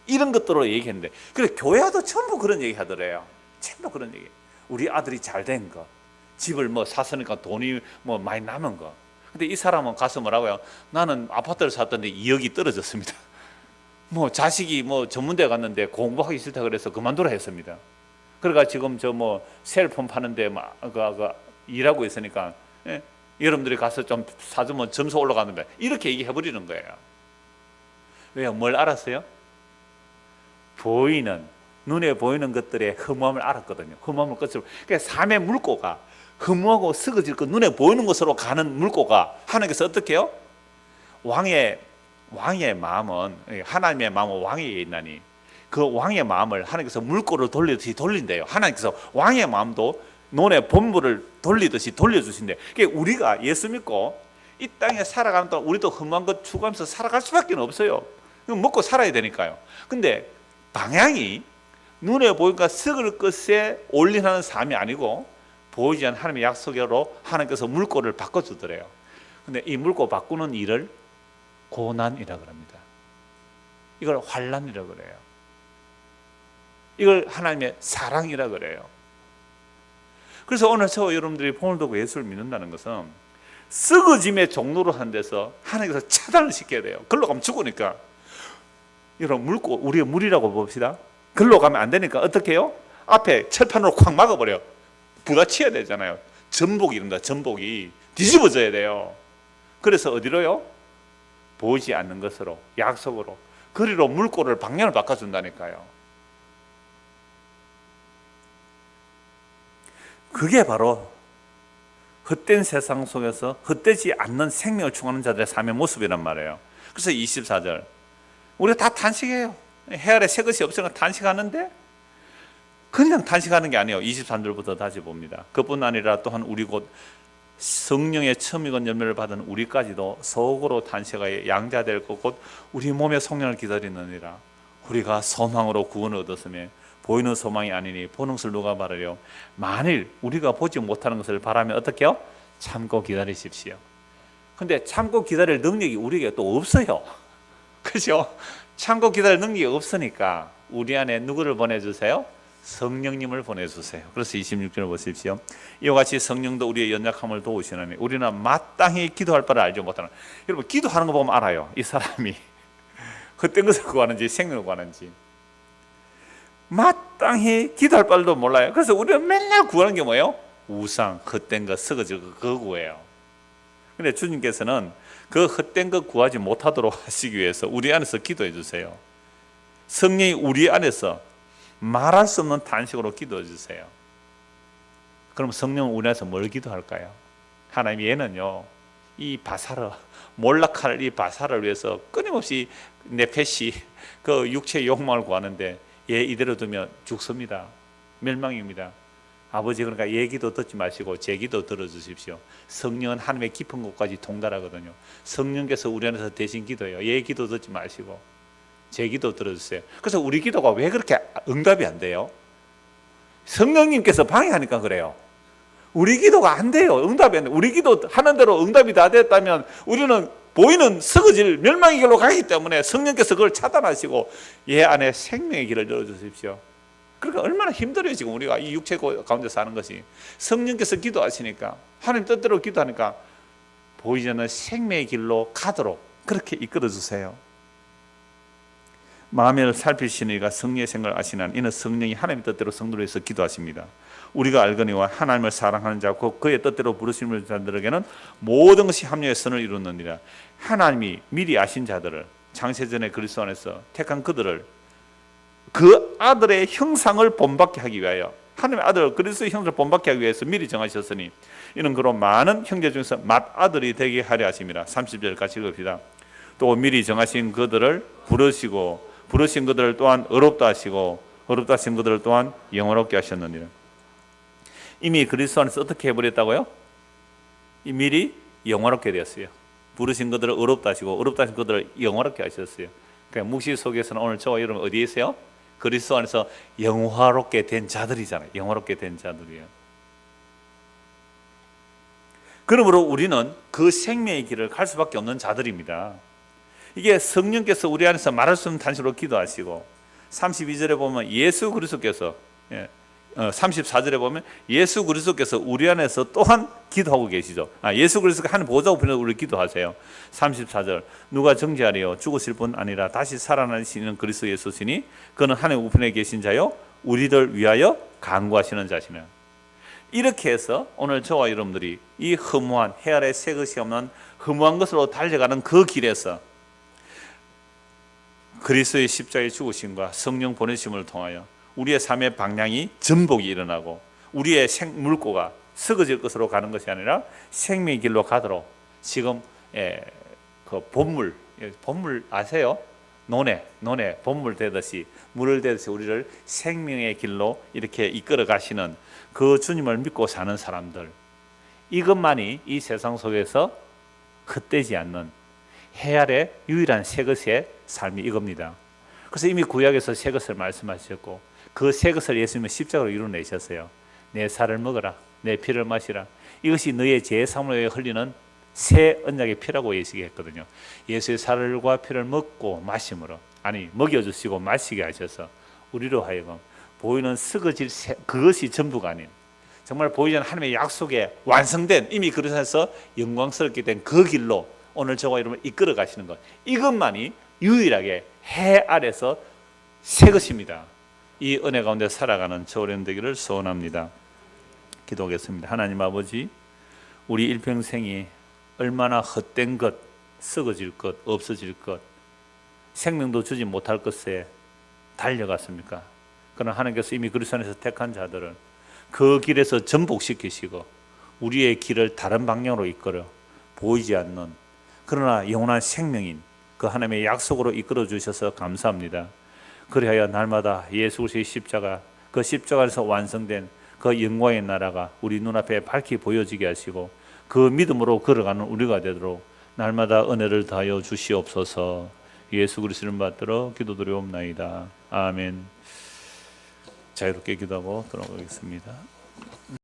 이런 것들로 얘기했는데, 그래 교회도 전부 그런 얘기 하더래요. 전부 그런 얘기. 우리 아들이 잘 된 거, 집을 뭐 샀으니까 돈이 뭐 많이 남은 거. 근데 이 사람은 가서 뭐라고요? 나는 아파트를 샀던데 2억이 떨어졌습니다. 뭐 자식이 뭐 전문대 갔는데 공부하기 싫다 그래서 그만두라 했습니다. 그러니까 지금 저 뭐 셀폰 파는데 막 일하고 있으니까, 예? 여러분들이 가서 좀 사주면 점수 올라가는데 이렇게 얘기해 버리는 거예요. 왜요? 뭘 알았어요? 보이는, 눈에 보이는 것들의 허무함을 알았거든요. 허무함을 끝으로. 그러니까 삶의 물고가 허무하고 썩어질 것, 눈에 보이는 것으로 가는 물고가 하나님께서 어떻게 해요? 왕의 마음은, 하나님의 마음은 왕에게 있나니 그 왕의 마음을 하나님께서 물고를 돌리듯이 돌린대요. 하나님께서 왕의 마음도 논의 본물을 돌리듯이 돌려주신대. 그러니까 우리가 예수 믿고 이 땅에 살아가는 동안 우리도 허무한 것 추구하면서 살아갈 수밖에 없어요. 먹고 살아야 되니까요. 근데 방향이 눈에 보이니까 썩을 것에 올인하는 삶이 아니고 보이지 않는 하나님의 약속으로 하나님께서 물고를 바꿔주더래요. 근데 이 물고 바꾸는 일을 고난이라 그럽니다. 이걸 환난이라 그래요. 이걸 하나님의 사랑이라 그래요. 그래서 오늘 저와 여러분들이 본을 두고 예수를 믿는다는 것은 썩어짐의 종로로 한 데서 하나님께서 차단을 시켜야 돼요. 그걸로 가면 죽으니까. 여러분 우리가 물이라고 봅시다. 글로 가면 안 되니까 어떻게 해요? 앞에 철판으로 콱 막아버려. 부딪혀야 되잖아요. 전복입니다. 전복이 뒤집어져야 돼요. 그래서 어디로요? 보이지 않는 것으로, 약속으로, 그리로 물꼬를 방향을 바꿔준다니까요. 그게 바로 헛된 세상 속에서 헛되지 않는 생명을 추구하는 자들의 삶의 모습이란 말이에요. 그래서 24절, 우리가 다 탄식해요. 해 아래 새 것이 없으니까 탄식하는데, 그냥 탄식하는 게 아니에요. 23절부터 다시 봅니다. 그뿐 아니라 또한 우리 곧 성령의 처음이건 열매를 받은 우리까지도 속으로 탄식하여 양자될 것 곧 우리 몸의 성령을 기다리느니라. 우리가 소망으로 구원을 얻었으며 보이는 소망이 아니니 보는 것을 누가 바라려. 만일 우리가 보지 못하는 것을 바라면 어떻게 해요? 참고 기다리십시오. 근데 참고 기다릴 능력이 우리에게 또 없어요. 그죠? 참고 기다릴 능력이 없으니까 우리 안에 누구를 보내주세요? 성령님을 보내주세요. 그래서 26절을 보십시오. 이와 같이 성령도 우리의 연약함을 도우시나니 우리는 마땅히 기도할 바를 알지 못하는. 여러분, 기도하는 거 보면 알아요. 이 사람이 헛된 것을 구하는지 생명을 구하는지. 마땅히 기도할 바도 몰라요. 그래서 우리는 맨날 구하는 게 뭐예요? 우상, 헛된 것, 썩어질 것, 그거 구해요. 근데 주님께서는 그 헛된 것 구하지 못하도록 하시기 위해서 우리 안에서 기도해 주세요. 성령이 우리 안에서 말할 수 없는 탄식으로 기도해 주세요. 그럼 성령은 우리 안에서 뭘 기도할까요? 하나님, 얘는요, 이 바사르, 몰락할 이 바사를 위해서 끊임없이 네페시, 그 육체의 욕망을 구하는데 얘 이대로 두면 죽습니다. 멸망입니다. 아버지, 그러니까 얘 기도 듣지 마시고 제 기도 들어주십시오. 성령은 하나님의 깊은 곳까지 통달하거든요. 성령께서 우리 안에서 대신 기도해요. 얘 기도 듣지 마시고 제 기도 들어주세요. 그래서 우리 기도가 왜 그렇게 응답이 안 돼요? 성령님께서 방해하니까 그래요. 우리 기도가 안 돼요. 응답이 안 돼요. 우리 기도 하는 대로 응답이 다 됐다면 우리는 보이는 썩어질 멸망의 길로 가기 때문에 성령께서 그걸 차단하시고 얘 안에 생명의 길을 열어주십시오. 그러니까 얼마나 힘들어요. 지금 우리가 이 육체 가운데 사는 것이. 성령께서 기도하시니까, 하나님 뜻대로 기도하니까 보이지 않는 생명의 길로 가도록 그렇게 이끌어 주세요. 마음을 살피시는 이가 성령의 생각을 아시나니 이는 성령이 하나님의 뜻대로 성도를 위해서 기도하십니다. 우리가 알거니와 하나님을 사랑하는 자 곧 그의 뜻대로 부르심을 자들에게는 모든 것이 합력의 선을 이루느니라. 하나님이 미리 아신 자들을, 창세전에 그리스도 안에서 택한 그들을 그 아들의 형상을 본받게 하기 위하여, 하나님의 아들 그리스도의 형상을 본받게 하기 위해서 미리 정하셨으니 이는 그로 많은 형제 중에서 맏아들이 되게 하려 하심이라. 30절 같이 읽읍시다. 또 미리 정하신 그들을 부르시고 부르신 그들을 또한 의롭다 하시고 의롭다 하신 그들을 또한 영원롭게 하셨느니라. 이미 그리스도 안에서 어떻게 해버렸다고요? 미리 영원롭게 되었어요. 부르신 그들을 의롭다 하시고 의롭다 하신 그들을 영원롭게 하셨어요. 그러니까 묵시 속에서는 오늘 저와 여러분 어디에 있어요? 그리스도 안에서 영화롭게 된 자들이잖아요. 영화롭게 된 자들이에요. 그러므로 우리는 그 생명의 길을 갈 수밖에 없는 자들입니다. 이게 성령께서 우리 안에서 말할 수 없는 탄식으로 기도하시고, 32절에 보면 예수 그리스도께서, 34절에 보면 예수 그리스도께서 우리 안에서 또한 기도하고 계시죠. 예수 그리스도가 하나님 보좌고 부르셔서 우리 기도하세요. 34절, 누가 정죄하리요? 죽으실 뿐 아니라 다시 살아나시는 그리스도 예수시니 그는 하나님 우편에 계신 자요 우리들 위하여 간구하시는 자시며. 이렇게 해서 오늘 저와 여러분들이 이 허무한, 해 아래 새 것이 없는 허무한 것으로 달려가는 그 길에서 그리스도의 십자가의 죽으심과 성령 보내심을 통하여 우리의 삶의 방향이 전복이 일어나고 우리의 물꼬가 썩어질 것으로 가는 것이 아니라 생명의 길로 가도록, 지금 그 본물 아세요? 논에 본물 되듯이, 물을 대듯이 우리를 생명의 길로 이렇게 이끌어 가시는 그 주님을 믿고 사는 사람들, 이것만이 이 세상 속에서 헛되지 않는 해 아래 유일한 새 것의 삶이 이겁니다. 그래서 이미 구약에서 새 것을 말씀하셨고 그 새 것을 예수님은 십자가로 이루어내셨어요. 내 살을 먹어라, 내 피를 마시라. 이것이 너의 죄 사함을 위해 흘리는 새 언약의 피라고 얘기했거든요. 예수의 살과 피를 먹고 마심으로, 아니 먹여주시고 마시게 하셔서 우리로 하여금 보이는 썩어질 그것이 전부가 아닌, 정말 보이지 않는 하나님의 약속에 완성된, 이미 그릇에서 영광스럽게 된 그 길로 오늘 저와 여러분을 이끌어 가시는 것, 이것만이 유일하게 해 아래서 새 것입니다. 이 은혜 가운데 살아가는 저와 여러분 되기를 소원합니다. 기도하겠습니다. 하나님 아버지, 우리 일평생이 얼마나 헛된 것, 썩어질 것, 없어질 것, 생명도 주지 못할 것에 달려갔습니까? 그러나 하나님께서 이미 그리스도 안에서 택한 자들은 그 길에서 전복시키시고 우리의 길을 다른 방향으로 이끌어 보이지 않는 그러나 영원한 생명인 그 하나님의 약속으로 이끌어 주셔서 감사합니다. 그리하여 날마다 예수 그리스도의 십자가, 그 십자가에서 완성된 그 영광의 나라가 우리 눈앞에 밝히 보여지게 하시고 그 믿음으로 걸어가는 우리가 되도록 날마다 은혜를 다하여 주시옵소서. 예수 그리스도를 받들어 기도드리옵나이다. 아멘. 자유롭게 기도하고 돌아가겠습니다.